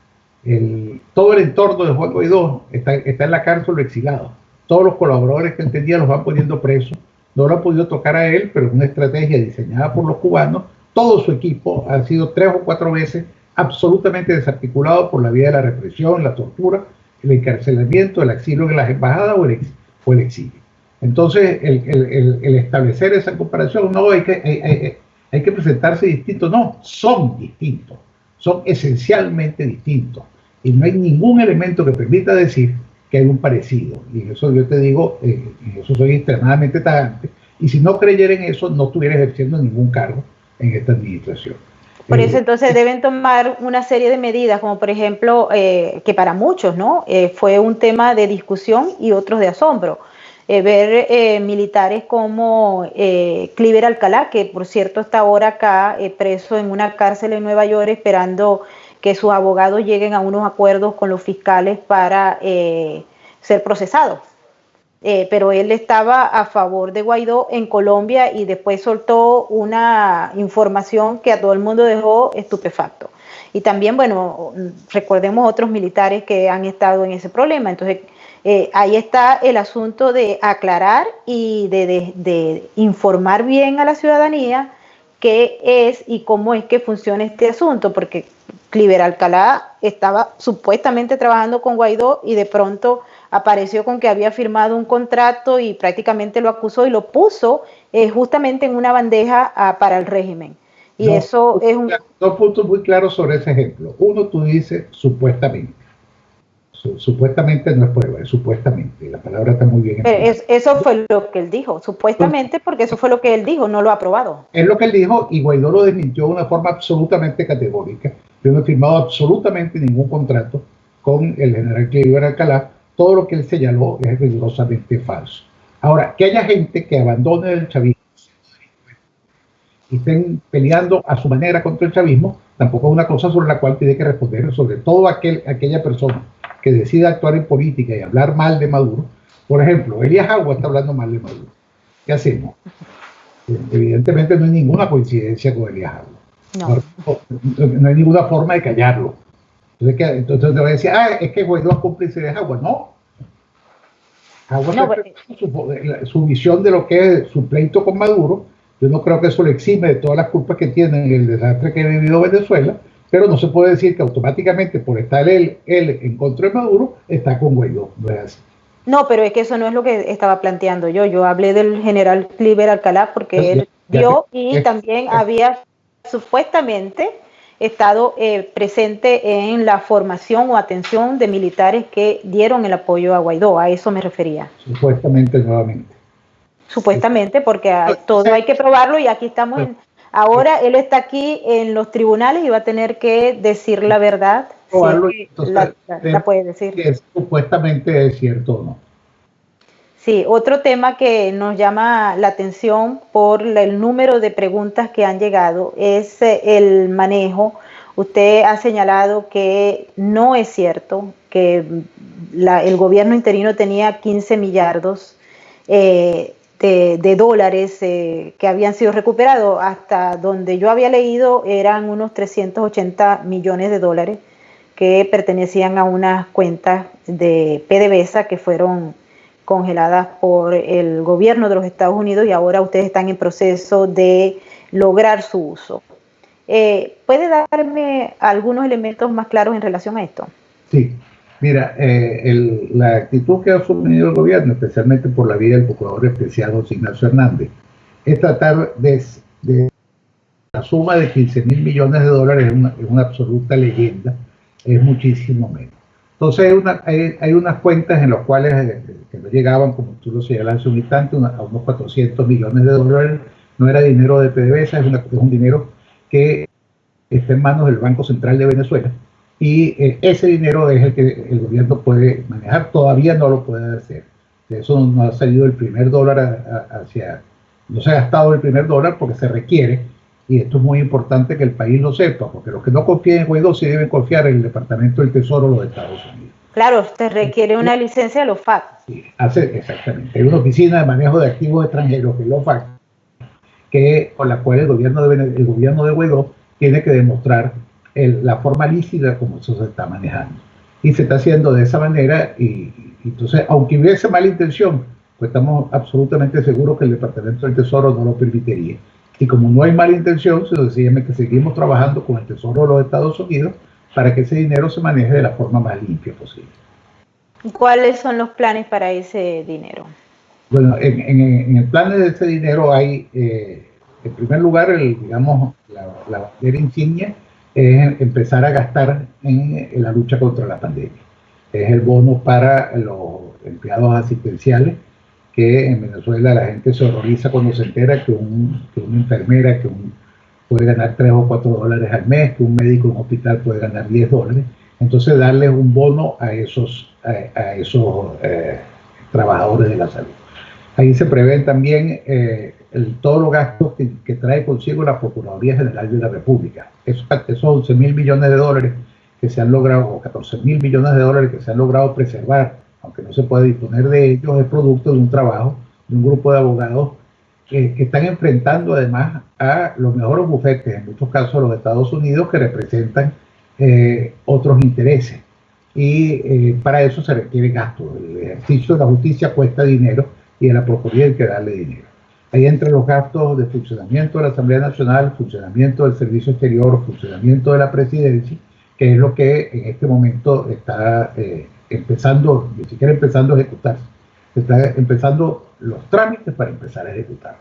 Todo el entorno de Juan Guaidó está en la cárcel o exilado. Todos los colaboradores que él tenía los van poniendo presos. No lo han podido tocar a él, pero es una estrategia diseñada por los cubanos. Todo su equipo ha sido 3 o 4 veces absolutamente desarticulado por la vía de la represión, la tortura, el encarcelamiento, el exilio en las embajadas o el exilio. Entonces, el establecer esa comparación, no, hay que presentarse distintos, no, son distintos, son esencialmente distintos. Y no hay ningún elemento que permita decir que hay un parecido. Y en eso yo te digo, en eso soy extremadamente tajante. Y si no creyera en eso, no estuviera ejerciendo ningún cargo en esta administración. Por eso entonces deben tomar una serie de medidas, como por ejemplo, que para muchos, ¿no? Fue un tema de discusión y otros de asombro. Ver militares como Cliver Alcalá, que por cierto está ahora acá preso en una cárcel en Nueva York esperando que sus abogados lleguen a unos acuerdos con los fiscales para ser procesados. Pero él estaba a favor de Guaidó en Colombia y después soltó una información que a todo el mundo dejó estupefacto. Y también, bueno, recordemos otros militares que han estado en ese problema. Entonces, ahí está el asunto de aclarar y de informar bien a la ciudadanía qué es y cómo es que funciona este asunto, porque Cliver Alcalá estaba supuestamente trabajando con Guaidó y de pronto apareció con que había firmado un contrato y prácticamente lo acusó y lo puso justamente en una bandeja para el régimen. Y no, eso es un... 2 puntos muy claros sobre ese ejemplo. Uno, tú dices supuestamente. Supuestamente no es prueba, es supuestamente. La palabra está muy bien. Eso fue lo que él dijo, supuestamente, porque eso fue lo que él dijo, no lo ha aprobado. Es lo que él dijo y Guaidó lo desmintió de una forma absolutamente categórica. Yo no he firmado absolutamente ningún contrato con el general Cliver Alcalá. Todo lo que él señaló es rigurosamente falso. Ahora, que haya gente que abandone el chavismo y estén peleando a su manera contra el chavismo, tampoco es una cosa sobre la cual tiene que responder, sobre todo aquella persona que decida actuar en política y hablar mal de Maduro. Por ejemplo, Elías Agua está hablando mal de Maduro. ¿Qué hacemos? Evidentemente no hay ninguna coincidencia con Elías Agua. No. No hay ninguna forma de callarlo. Entonces te voy a decir, es que Guaidó es cómplice de Agua. No. Agua No, su visión de lo que es su pleito con Maduro. Yo no creo que eso le exime de todas las culpas que tiene en el desastre que ha vivido Venezuela, pero no se puede decir que automáticamente por estar él en contra de Maduro, está con Guaidó. No es así. No, pero es que eso no es lo que estaba planteando yo. Yo hablé del general Cliver Alcalá porque él dio y también había supuestamente estado presente en la formación o atención de militares que dieron el apoyo a Guaidó. A eso me refería. Supuestamente, nuevamente. Supuestamente, porque todo hay que probarlo y aquí estamos. Ahora él está aquí en los tribunales y va a tener que decir la verdad. Probarlo, si la puede decir. Que supuestamente es cierto o no. Sí, otro tema que nos llama la atención por el número de preguntas que han llegado es el manejo. Usted ha señalado que no es cierto que el gobierno interino tenía 15 millardos de dólares que habían sido recuperados. Hasta donde yo había leído eran unos 380 millones de dólares que pertenecían a unas cuentas de PDVSA que fueron congeladas por el gobierno de los Estados Unidos y ahora ustedes están en proceso de lograr su uso. ¿Puede darme algunos elementos más claros en relación a esto? Sí, mira, la actitud que ha asumido el gobierno, especialmente por la vía del procurador especial José Ignacio Hernández, es tratar de la suma de 15.000 millones de dólares es una absoluta leyenda, es muchísimo menos. Entonces hay unas cuentas en las cuales que no llegaban, como tú lo señalas hace un instante, a unos 400 millones de dólares. No era dinero de PDVSA, es un dinero que está en manos del Banco Central de Venezuela. Y ese dinero es el que el gobierno puede manejar, todavía no lo puede hacer. De eso no ha salido el primer dólar no se ha gastado el primer dólar porque se requiere, y esto es muy importante que el país lo sepa, porque los que no confíen en Guaidó sí deben confiar en el Departamento del Tesoro de los Estados Unidos. Claro, usted requiere una licencia de los FAC. Sí, exactamente. Hay una oficina de manejo de activos extranjeros, que es la OFAC, con la cual el gobierno de Guaidó tiene que demostrar la forma lícita como eso se está manejando. Y se está haciendo de esa manera, y entonces, aunque hubiese mala intención, pues estamos absolutamente seguros que el Departamento del Tesoro no lo permitiría. Y como no hay mala intención, sencillamente seguimos trabajando con el Tesoro de los Estados Unidos para que ese dinero se maneje de la forma más limpia posible. ¿Cuáles son los planes para ese dinero? Bueno, en el plan de ese dinero hay, en primer lugar, la bandera insignia es empezar a gastar en la lucha contra la pandemia. Es el bono para los empleados asistenciales, que en Venezuela la gente se horroriza cuando se entera que una enfermera puede ganar 3 o 4 dólares al mes, que un médico en un hospital puede ganar 10 dólares. Entonces darles un bono a esos trabajadores de la salud. Ahí se prevén también todos los gastos que trae consigo la Procuraduría General de la República. Esos 11.000 millones de dólares que se han logrado, o 14.000 millones de dólares que se han logrado preservar, aunque no se puede disponer de ellos, es producto de un trabajo de un grupo de abogados que están enfrentando además a los mejores bufetes, en muchos casos los Estados Unidos, que representan otros intereses. Y para eso se requiere gasto. El ejercicio de la justicia cuesta dinero y a la Procuraduría hay que darle dinero. Ahí entran los gastos de funcionamiento de la Asamblea Nacional, funcionamiento del Servicio Exterior, funcionamiento de la Presidencia, que es lo que en este momento está empezando, ni siquiera empezando a ejecutarse. Está empezando los trámites para empezar a ejecutar.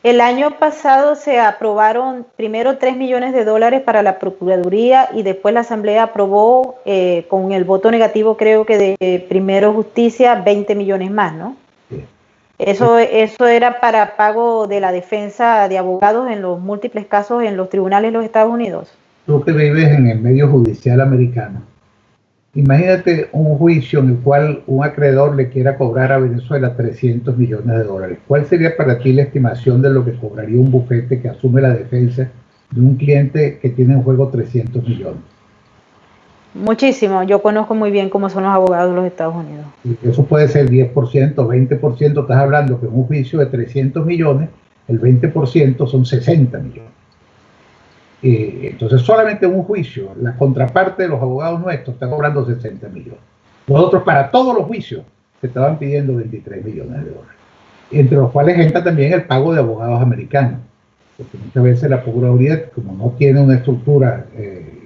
El año pasado se aprobaron primero 3 millones de dólares para la Procuraduría y después la Asamblea aprobó con el voto negativo, creo que de Primero Justicia, 20 millones más, ¿no? Sí. Eso era para pago de la defensa de abogados en los múltiples casos en los tribunales de los Estados Unidos. Tú que vives en el medio judicial americano, imagínate un juicio en el cual un acreedor le quiera cobrar a Venezuela 300 millones de dólares. ¿Cuál sería para ti la estimación de lo que cobraría un bufete que asume la defensa de un cliente que tiene en juego 300 millones? Muchísimo. Yo conozco muy bien cómo son los abogados de los Estados Unidos. Y eso puede ser 10%, 20%, estás hablando que en un juicio de 300 millones, el 20% son 60 millones. Entonces, solamente en un juicio, la contraparte de los abogados nuestros está cobrando 60 millones. Nosotros, para todos los juicios, se estaban pidiendo 23 millones de dólares. Entre los cuales entra también el pago de abogados americanos. Porque muchas veces la Procuraduría, como no tiene una estructura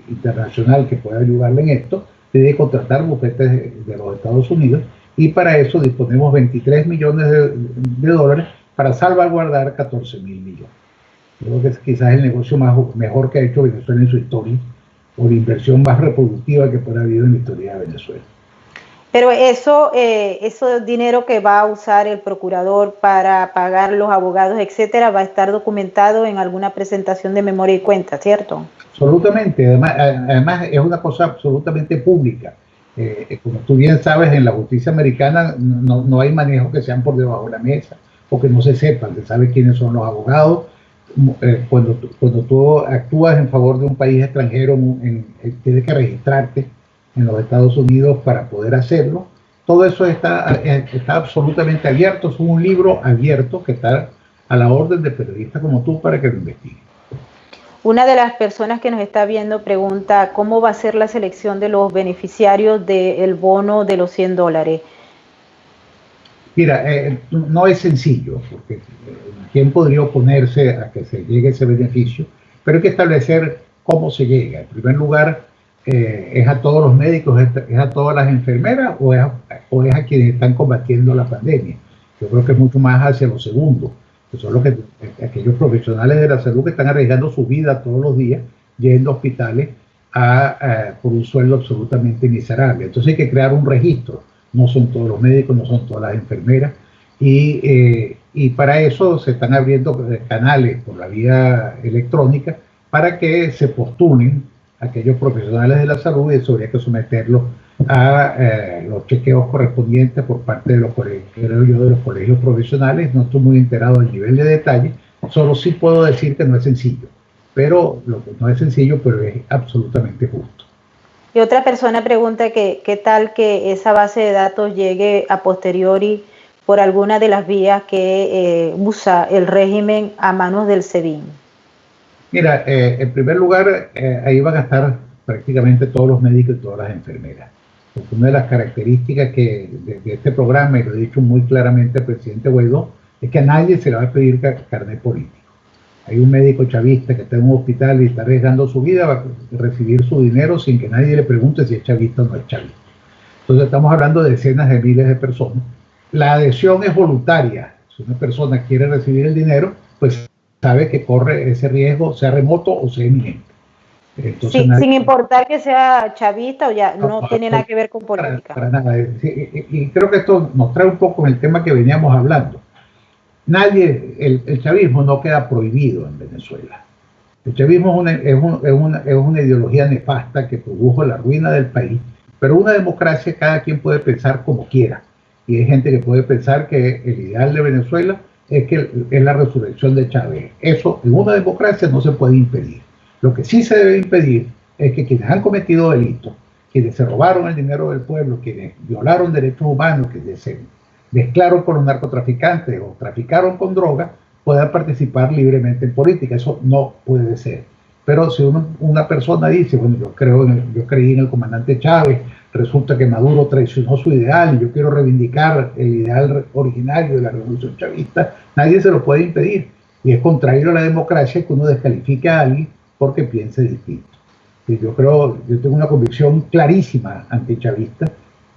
internacional que pueda ayudarle en esto, tiene que contratar bufetes de los Estados Unidos, y para eso disponemos 23 millones de dólares para salvaguardar 14.000 millones. Creo que es quizás el negocio mejor que ha hecho Venezuela en su historia, o la inversión más reproductiva que pueda haber en la historia de Venezuela. Pero eso dinero que va a usar el procurador para pagar los abogados, etcétera, va a estar documentado en alguna presentación de memoria y cuenta, ¿cierto? Absolutamente. Además es una cosa absolutamente pública. Como tú bien sabes, en la justicia americana no hay manejos que sean por debajo de la mesa o que no se sepan. Se sabe quiénes son los abogados. Cuando tú actúas en favor de un país extranjero, tienes que registrarte en los Estados Unidos para poder hacerlo. Todo eso está absolutamente abierto. Es un libro abierto que está a la orden de periodistas como tú para que lo investiguen. Una de las personas que nos está viendo pregunta cómo va a ser la selección de los beneficiarios del bono de los $100. Mira, no es sencillo, porque quién podría oponerse a que se llegue a ese beneficio, pero hay que establecer cómo se llega. En primer lugar, ¿es a todos los médicos, es a todas las enfermeras o es a quienes están combatiendo la pandemia? Yo creo que es mucho más hacia lo segundo, que son aquellos profesionales de la salud que están arriesgando su vida todos los días yendo a hospitales por un sueldo absolutamente miserable. Entonces hay que crear un registro. No son todos los médicos, no son todas las enfermeras, y para eso se están abriendo canales por la vía electrónica para que se postulen aquellos profesionales de la salud, y eso habría que someterlos a los chequeos correspondientes por parte de los colegios profesionales. No estoy muy enterado del nivel de detalle, solo sí puedo decir que no es sencillo, pero no es sencillo, pero es absolutamente justo. Y otra persona pregunta que qué tal que esa base de datos llegue a posteriori por alguna de las vías que usa el régimen a manos del SEBIN. Mira, en primer lugar, ahí van a estar prácticamente todos los médicos y todas las enfermeras. Porque una de las características de este programa, y lo he dicho muy claramente al presidente Guaidó, es que a nadie se le va a pedir carnet político. Hay un médico chavista que está en un hospital y está arriesgando su vida, va a recibir su dinero sin que nadie le pregunte si es chavista o no es chavista. Entonces estamos hablando de decenas de miles de personas. La adhesión es voluntaria. Si una persona quiere recibir el dinero, pues sabe que corre ese riesgo, sea remoto o sea inminente. Entonces, sí, sin importar que sea chavista o ya no tiene nada que ver con política. Para nada. Y creo que esto nos trae un poco en el tema que veníamos hablando. El chavismo no queda prohibido en Venezuela. El chavismo es una ideología nefasta que produjo la ruina del país, pero una democracia cada quien puede pensar como quiera. Y hay gente que puede pensar que el ideal de Venezuela es la resurrección de Chávez. Eso en una democracia no se puede impedir. Lo que sí se debe impedir es que quienes han cometido delitos, quienes se robaron el dinero del pueblo, quienes violaron derechos humanos, quienes se mezclaron con los narcotraficantes o traficaron con drogas, puedan participar libremente en política. Eso no puede ser. Pero si una persona dice, bueno, yo creí en el comandante Chávez, resulta que Maduro traicionó su ideal y yo quiero reivindicar el ideal originario de la revolución chavista, nadie se lo puede impedir. Y es contrario a la democracia que uno descalifique a alguien porque piense distinto. Y yo tengo una convicción clarísima antichavista.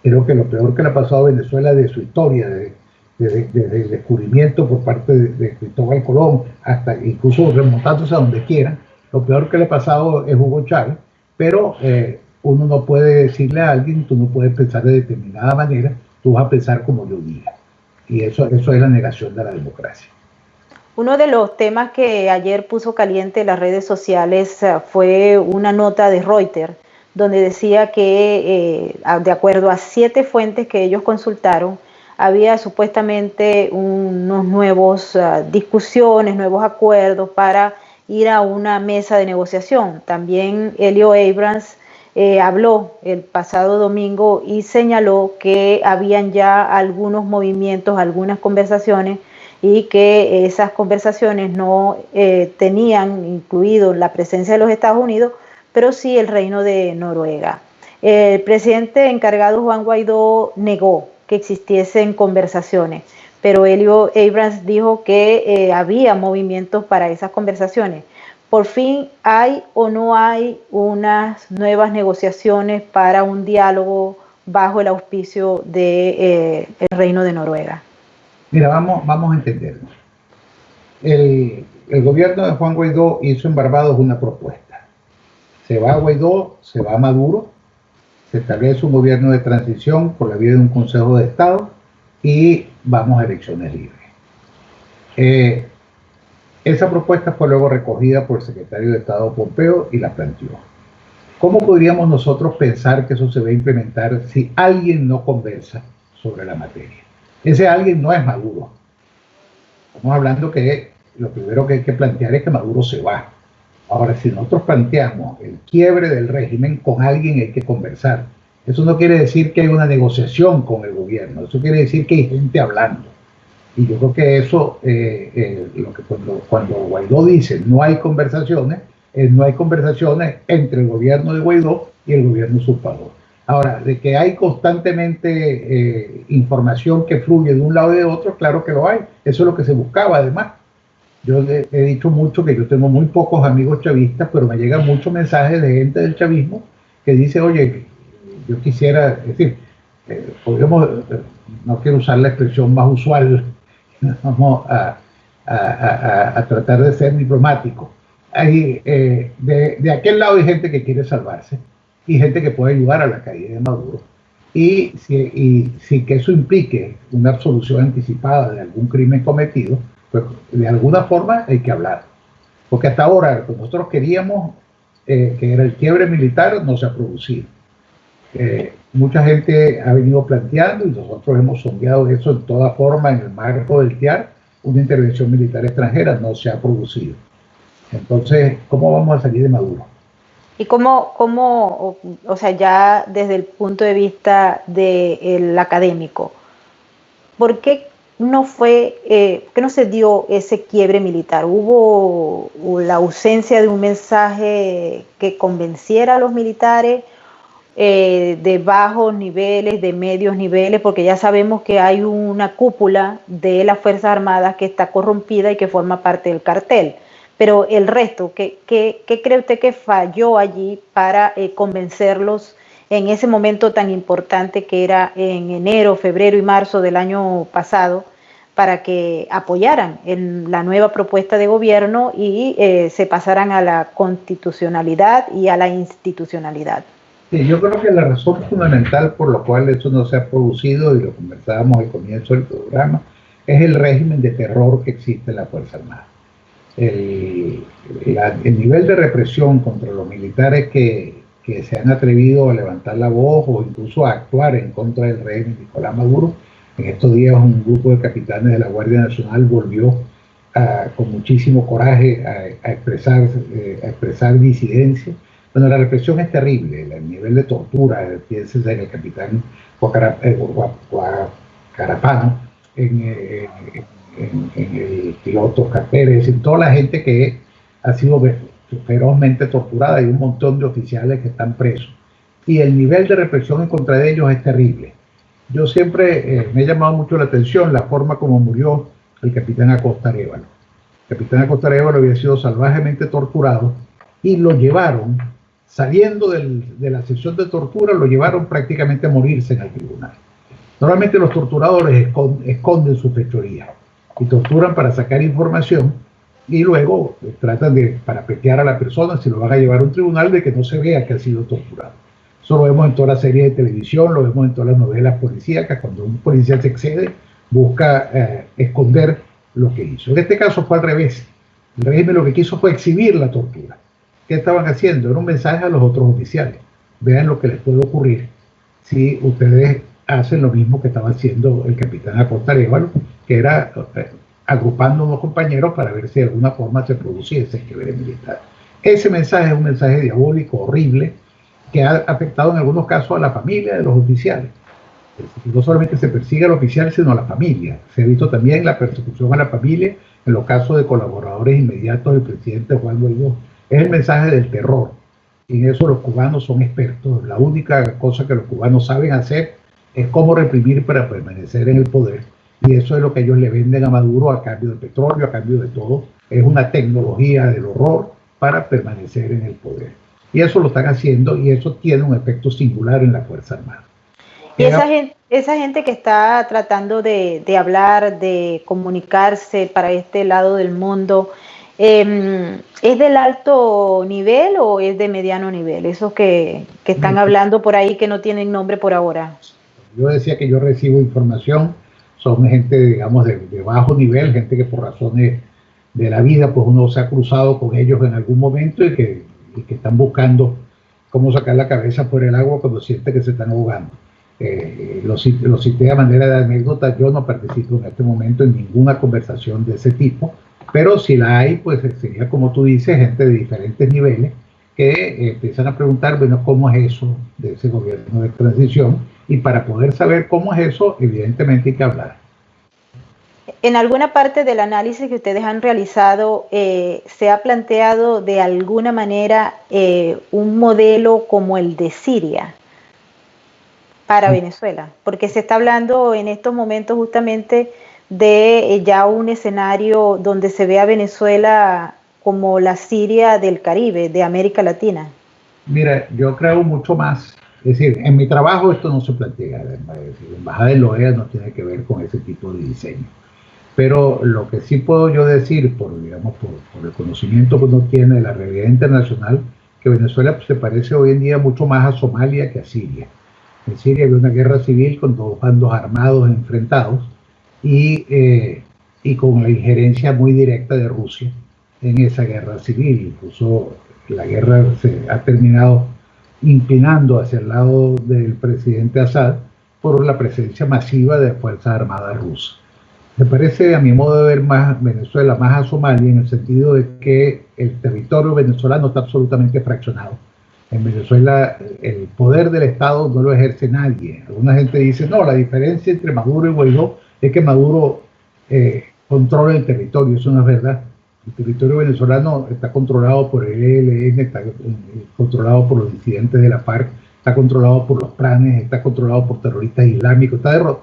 Creo que lo peor que le ha pasado a Venezuela de su historia, desde el descubrimiento por parte de Cristóbal Colón, hasta incluso remontándose a donde quiera, lo peor que le ha pasado es Hugo Chávez, pero uno no puede decirle a alguien, tú no puedes pensar de determinada manera, tú vas a pensar como yo diga. Y eso es la negación de la democracia. Uno de los temas que ayer puso caliente en las redes sociales fue una nota de Reuters, donde decía que de acuerdo a 7 fuentes que ellos consultaron, había supuestamente unos nuevos discusiones, nuevos acuerdos para ir a una mesa de negociación. También Elio Abrams habló el pasado domingo y señaló que habían ya algunos movimientos, algunas conversaciones y que esas conversaciones no tenían incluido la presencia de los Estados Unidos, pero sí el Reino de Noruega. El presidente encargado Juan Guaidó negó que existiesen conversaciones, pero Elio Abrams dijo que había movimientos para esas conversaciones. ¿Por fin hay o no hay unas nuevas negociaciones para un diálogo bajo el auspicio del Reino de Noruega? Mira, vamos a entendernos. El gobierno de Juan Guaidó hizo en Barbados una propuesta. Se va Guaidó, se va Maduro, se establece un gobierno de transición por la vía de un Consejo de Estado y vamos a elecciones libres. Esa propuesta fue luego recogida por el secretario de Estado Pompeo y la planteó. ¿Cómo podríamos nosotros pensar que eso se va a implementar si alguien no conversa sobre la materia? Ese alguien no es Maduro. Estamos hablando que lo primero que hay que plantear es que Maduro se va. Ahora, si nosotros planteamos el quiebre del régimen, con alguien hay que conversar. Eso no quiere decir que hay una negociación con el gobierno, eso quiere decir que hay gente hablando. Y yo creo que eso, lo que cuando Guaidó dice no hay conversaciones, no hay conversaciones entre el gobierno de Guaidó y el gobierno usurpador. Ahora, de que hay constantemente información que fluye de un lado y de otro, claro que lo hay. Eso es lo que se buscaba, además. Yo he dicho mucho que yo tengo muy pocos amigos chavistas, pero me llegan muchos mensajes de gente del chavismo que dice, oye, yo quisiera, es decir, podríamos, no quiero usar la expresión más usual, vamos a tratar de ser diplomático. Hay, de aquel lado hay gente que quiere salvarse y gente que puede ayudar a la caída de Maduro. Y si que eso implique una absolución anticipada de algún crimen cometido, pues de alguna forma hay que hablar. Porque hasta ahora lo que nosotros queríamos, que era el quiebre militar, no se ha producido. Mucha gente ha venido planteando y nosotros hemos sondeado eso en toda forma en el marco del TIAR, una intervención militar extranjera no se ha producido. Entonces, ¿cómo vamos a salir de Maduro? ¿Y cómo o sea, ya desde el punto de vista del académico, por qué no se dio ese quiebre militar? ¿Hubo la ausencia de un mensaje que convenciera a los militares de bajos niveles, de medios niveles? Porque ya sabemos que hay una cúpula de las Fuerzas Armadas que está corrompida y que forma parte del cartel. Pero el resto, ¿qué cree usted que falló allí para convencerlos en ese momento tan importante que era en enero, febrero y marzo del año pasado, para que apoyaran en la nueva propuesta de gobierno y se pasaran a la constitucionalidad y a la institucionalidad? Sí, yo creo que la razón fundamental por la cual eso no se ha producido, y lo conversábamos al comienzo del programa, es el régimen de terror que existe en la Fuerza Armada. El nivel de represión contra los militares que se han atrevido a levantar la voz o incluso a actuar en contra del régimen de Nicolás Maduro. En estos días un grupo de capitanes de la Guardia Nacional volvió con muchísimo coraje a expresar disidencia. Bueno, la represión es terrible, el nivel de tortura, piénsense en el capitán Carapano, en el piloto Pérez, en toda la gente que ha sido ferozmente torturada y un montón de oficiales que están presos. Y el nivel de represión en contra de ellos es terrible. Yo siempre me ha llamado mucho la atención la forma como murió el capitán Acosta Arévalo. El capitán Acosta Arévalo había sido salvajemente torturado y lo llevaron, saliendo de la sesión de tortura, lo llevaron prácticamente a morirse en el tribunal. Normalmente los torturadores esconden su fechoría y torturan para sacar información y luego tratan de parapetear a la persona, si lo van a llevar a un tribunal, de que no se vea que ha sido torturado. Eso lo vemos en todas las series de televisión, lo vemos en todas las novelas policíacas. Cuando un policía se excede, busca esconder lo que hizo. En este caso fue al revés. El régimen lo que quiso fue exhibir la tortura. ¿Qué estaban haciendo? Era un mensaje a los otros oficiales. Vean lo que les puede ocurrir si ustedes hacen lo mismo que estaba haciendo el capitán Acosta Arévalo, que era agrupando a unos compañeros para ver si de alguna forma se producía ese quiebre militar. Ese mensaje es un mensaje diabólico, horrible, que ha afectado en algunos casos a la familia de los oficiales. No solamente se persigue al oficial, sino a la familia. Se ha visto también la persecución a la familia en los casos de colaboradores inmediatos del presidente Juan Guaidó. Es el mensaje del terror. Y en eso los cubanos son expertos. La única cosa que los cubanos saben hacer es cómo reprimir para permanecer en el poder. Y eso es lo que ellos le venden a Maduro a cambio de petróleo, a cambio de todo. Es una tecnología del horror para permanecer en el poder. Y eso lo están haciendo y eso tiene un efecto singular en la Fuerza Armada. Y esa gente que está tratando de hablar, de comunicarse para este lado del mundo, ¿es del alto nivel o es de mediano nivel? Esos que están hablando por ahí que no tienen nombre por ahora. Yo decía que yo recibo información, son gente, digamos, de bajo nivel, gente que por razones de la vida, pues uno se ha cruzado con ellos en algún momento y que están buscando cómo sacar la cabeza por el agua cuando siente que se están ahogando. Lo cité a manera de anécdota. Yo no participo en este momento en ninguna conversación de ese tipo, pero si la hay, pues sería como tú dices, gente de diferentes niveles que empiezan a preguntar, bueno, ¿cómo es eso de ese gobierno de transición? Y para poder saber cómo es eso, evidentemente hay que hablar. En alguna parte del análisis que ustedes han realizado, ¿se ha planteado de alguna manera un modelo como el de Siria para Venezuela? Porque se está hablando en estos momentos justamente de ya un escenario donde se ve a Venezuela como la Siria del Caribe, de América Latina. Mira, yo creo mucho más. Es decir, en mi trabajo esto no se plantea. La embajada de la OEA no tiene que ver con ese tipo de diseño. Pero lo que sí puedo yo decir, por el conocimiento que uno tiene de la realidad internacional, que Venezuela pues, se parece hoy en día mucho más a Somalia que a Siria. En Siria había una guerra civil con dos bandos armados enfrentados y con la injerencia muy directa de Rusia en esa guerra civil. Incluso la guerra se ha terminado inclinando hacia el lado del presidente Assad por la presencia masiva de fuerzas armadas rusas. Me parece, a mi modo de ver, más Venezuela, más a Somalia, en el sentido de que el territorio venezolano está absolutamente fraccionado. En Venezuela el poder del Estado no lo ejerce nadie. Alguna gente dice, no, la diferencia entre Maduro y Guaidó es que Maduro controla el territorio. Eso no es verdad. El territorio venezolano está controlado por el ELN, está controlado por los disidentes de la FARC, está controlado por los planes, está controlado por terroristas islámicos,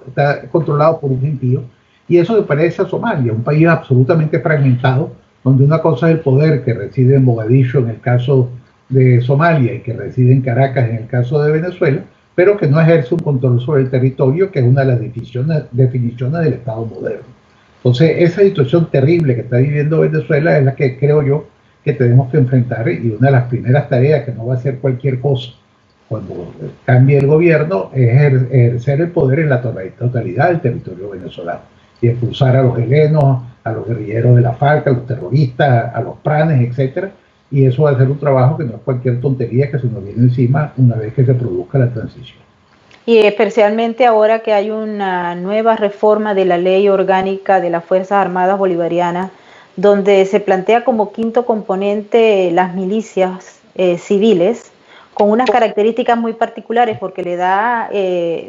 está controlado por un gentío. Y eso se parece a Somalia, un país absolutamente fragmentado, donde una cosa es el poder que reside en Mogadiscio en el caso de Somalia y que reside en Caracas en el caso de Venezuela, pero que no ejerce un control sobre el territorio, que es una de las definiciones del Estado moderno. Entonces, esa situación terrible que está viviendo Venezuela es la que creo yo que tenemos que enfrentar, y una de las primeras tareas, que no va a ser cualquier cosa cuando cambie el gobierno, es ejercer el poder en la totalidad del territorio venezolano y expulsar a los helenos, a los guerrilleros de la FARC, a los terroristas, a los pranes, etcétera. Y eso va a ser un trabajo que no es cualquier tontería que se nos viene encima una vez que se produzca la transición. Y especialmente ahora que hay una nueva reforma de la ley orgánica de las Fuerzas Armadas Bolivarianas, donde se plantea como quinto componente las milicias civiles, con unas características muy particulares, porque le da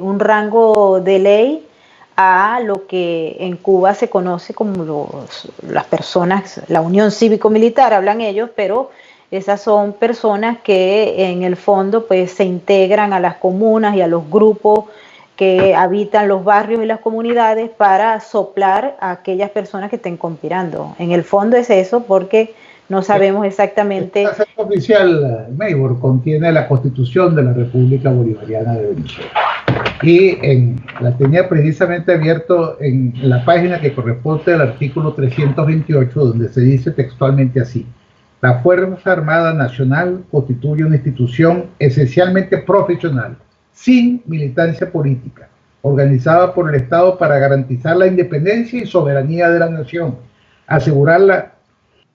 un rango de ley a lo que en Cuba se conoce como las personas, la Unión Cívico-Militar, hablan ellos, pero esas son personas que en el fondo pues se integran a las comunas y a los grupos que habitan los barrios y las comunidades para soplar a aquellas personas que estén conspirando. En el fondo es eso, porque no sabemos exactamente. El acta oficial, Maybor, contiene la Constitución de la República Bolivariana de Venezuela. Y la tenía precisamente abierto en la página que corresponde al artículo 328, donde se dice textualmente así: la Fuerza Armada Nacional constituye una institución esencialmente profesional, sin militancia política, organizada por el Estado para garantizar la independencia y soberanía de la nación, asegurar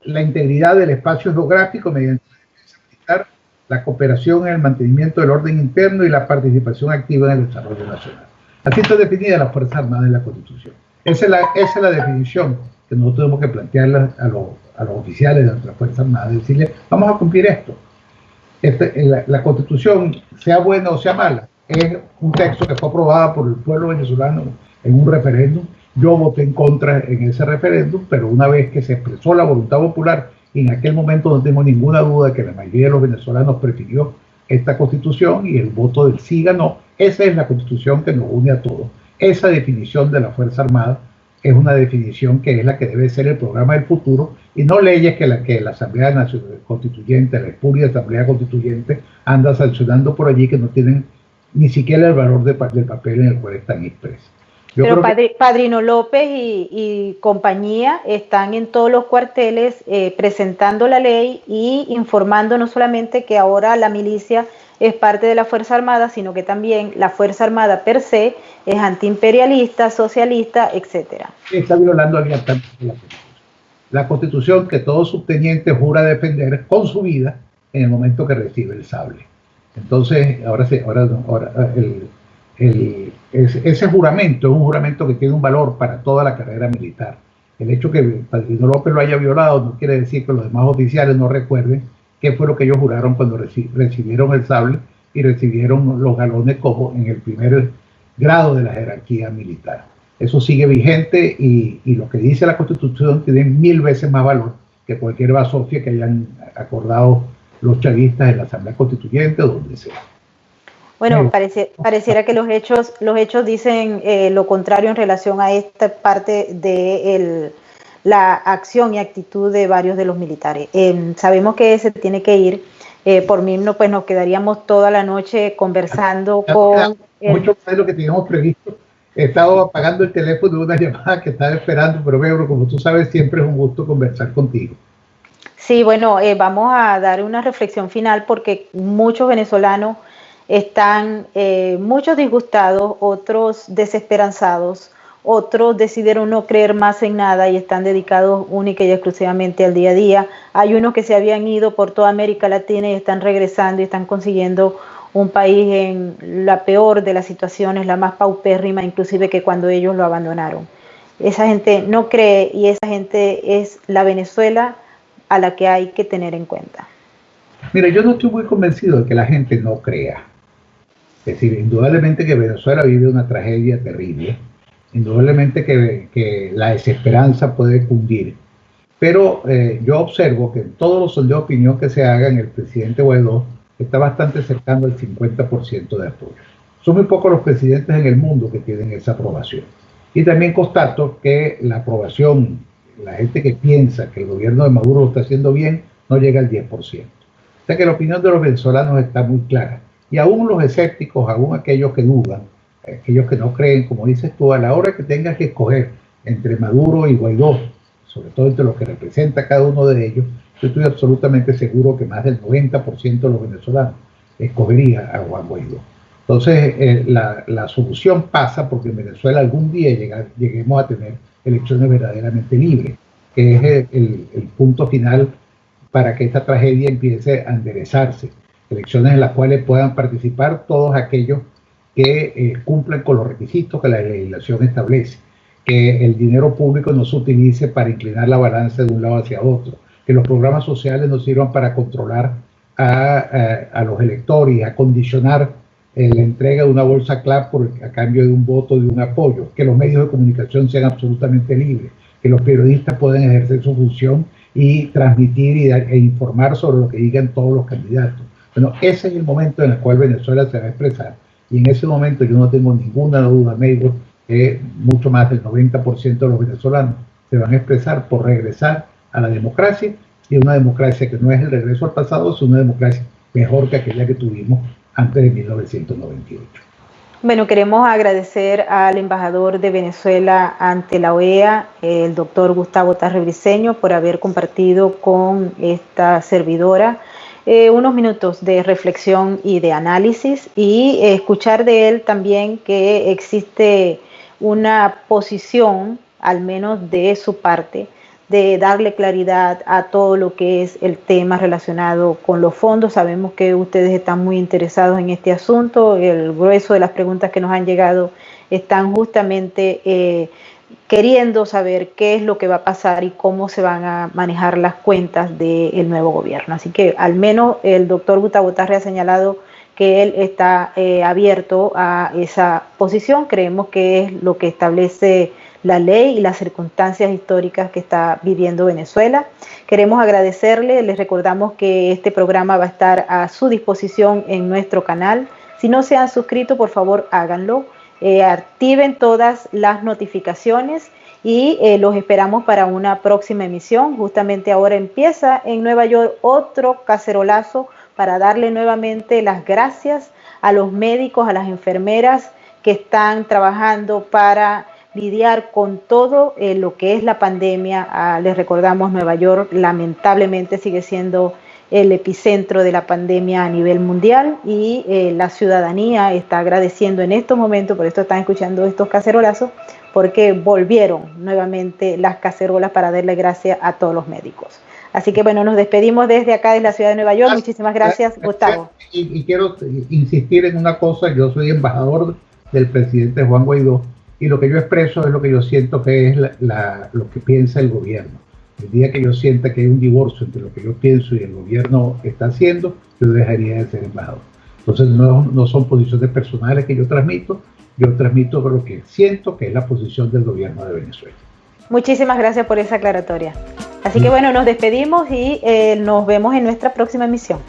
la integridad del espacio geográfico mediante la defensa militar, la cooperación en el mantenimiento del orden interno y la participación activa en el desarrollo nacional. Así está definida la Fuerza Armada en la Constitución. Esa es la definición que nosotros tenemos que plantearla a los oficiales de nuestra Fuerza Armada, decirles, vamos a cumplir esto. la Constitución, sea buena o sea mala, es un texto que fue aprobado por el pueblo venezolano en un referéndum. Yo voté en contra en ese referéndum, pero una vez que se expresó la voluntad popular, y en aquel momento no tengo ninguna duda que la mayoría de los venezolanos prefirió esta Constitución y el voto del sí ganó. Esa es la Constitución que nos une a todos. Esa definición de la Fuerza Armada es una definición que es la que debe ser el programa del futuro, y no leyes que la Asamblea Nacional Constituyente, la espuria Asamblea Constituyente, anda sancionando por allí, que no tienen ni siquiera el valor del papel en el cual están expresas. Pero Padrino López y compañía están en todos los cuarteles presentando la ley y informando no solamente que ahora la milicia es parte de la Fuerza Armada, sino que también la Fuerza Armada per se es antiimperialista, socialista, etcétera. Está violando abiertamente la Constitución, que todo subteniente jura defender con su vida en el momento que recibe el sable. Entonces, ese juramento es un juramento que tiene un valor para toda la carrera militar. El hecho que Padrino López lo haya violado no quiere decir que los demás oficiales no recuerden qué fue lo que ellos juraron cuando recibieron el sable y recibieron los galones como en el primer grado de la jerarquía militar. Eso sigue vigente, y lo que dice la Constitución tiene 1000 veces más valor que cualquier basofia que hayan acordado los chavistas en la Asamblea Constituyente o donde sea. Bueno, pareciera que los hechos dicen lo contrario en relación a esta parte de la acción y actitud de varios de los militares. Sabemos que se tiene que ir. Por mí pues nos quedaríamos toda la noche conversando con... Mucho más de lo que teníamos previsto. He estado apagando el teléfono de una llamada que estaba esperando, pero Vebro, como tú sabes, siempre es un gusto conversar contigo. Sí, bueno, vamos a dar una reflexión final, porque muchos venezolanos están muchos disgustados, otros desesperanzados, otros decidieron no creer más en nada y están dedicados única y exclusivamente al día a día. Hay unos que se habían ido por toda América Latina y están regresando y están consiguiendo un país en la peor de las situaciones, la más paupérrima inclusive que cuando ellos lo abandonaron. Esa gente no cree, y esa gente es la Venezuela a la que hay que tener en cuenta. Mira, yo no estoy muy convencido de que la gente no crea. Es decir, indudablemente que Venezuela vive una tragedia terrible, indudablemente que la desesperanza puede cundir, pero yo observo que en todos los sondeos de opinión que se hagan, el presidente Guaidó está bastante cercano al 50% de apoyo. Son muy pocos los presidentes en el mundo que tienen esa aprobación. Y también constato que la aprobación, la gente que piensa que el gobierno de Maduro lo está haciendo bien, no llega al 10%. O sea que la opinión de los venezolanos está muy clara. Y aún los escépticos, aún aquellos que dudan, aquellos que no creen, como dices tú, a la hora que tengas que escoger entre Maduro y Guaidó, sobre todo entre los que representa cada uno de ellos, yo estoy absolutamente seguro que más del 90% de los venezolanos escogería a Juan Guaidó. Entonces, la solución pasa porque en Venezuela algún día lleguemos a tener elecciones verdaderamente libres, que es el punto final para que esta tragedia empiece a enderezarse. Elecciones en las cuales puedan participar todos aquellos que cumplan con los requisitos que la legislación establece, que el dinero público no se utilice para inclinar la balanza de un lado hacia otro, que los programas sociales no sirvan para controlar a los electores y a condicionar la entrega de una bolsa CLAP a cambio de un voto, de un apoyo, que los medios de comunicación sean absolutamente libres, que los periodistas puedan ejercer su función y transmitir e informar sobre lo que digan todos los candidatos. Bueno, ese es el momento en el cual Venezuela se va a expresar, y en ese momento yo no tengo ninguna duda, Meiro, que mucho más del 90% de los venezolanos se van a expresar por regresar a la democracia, y una democracia que no es el regreso al pasado, sino una democracia mejor que aquella que tuvimos antes de 1998. Bueno, queremos agradecer al embajador de Venezuela ante la OEA, el doctor Gustavo Tarre Briceño, por haber compartido con esta servidora unos minutos de reflexión y de análisis, y escuchar de él también que existe una posición, al menos de su parte, de darle claridad a todo lo que es el tema relacionado con los fondos. Sabemos que ustedes están muy interesados en este asunto. El grueso de las preguntas que nos han llegado están justamente queriendo saber qué es lo que va a pasar y cómo se van a manejar las cuentas del nuevo gobierno. Así que al menos el doctor Butabotarre ha señalado que él está abierto a esa posición. Creemos que es lo que establece la ley y las circunstancias históricas que está viviendo Venezuela. Queremos agradecerle, les recordamos que este programa va a estar a su disposición en nuestro canal. Si no se han suscrito, por favor háganlo. Activen todas las notificaciones y los esperamos para una próxima emisión. Justamente ahora empieza en Nueva York otro cacerolazo para darle nuevamente las gracias a los médicos, a las enfermeras que están trabajando para lidiar con todo lo que es la pandemia. Les recordamos, Nueva York lamentablemente sigue siendo el epicentro de la pandemia a nivel mundial y la ciudadanía está agradeciendo en estos momentos, por esto están escuchando estos cacerolazos, porque volvieron nuevamente las cacerolas para darle gracias a todos los médicos. Así que bueno, nos despedimos desde acá, de la ciudad de Nueva York. Muchísimas gracias, Gustavo. Y quiero insistir en una cosa: yo soy embajador del presidente Juan Guaidó y lo que yo expreso es lo que yo siento que es lo que piensa el gobierno. El día que yo sienta que hay un divorcio entre lo que yo pienso y el gobierno está haciendo, yo dejaría de ser embajador. Entonces no son posiciones personales que yo transmito lo que siento que es la posición del gobierno de Venezuela. Muchísimas gracias por esa aclaratoria. Así que bueno, nos despedimos y nos vemos en nuestra próxima emisión.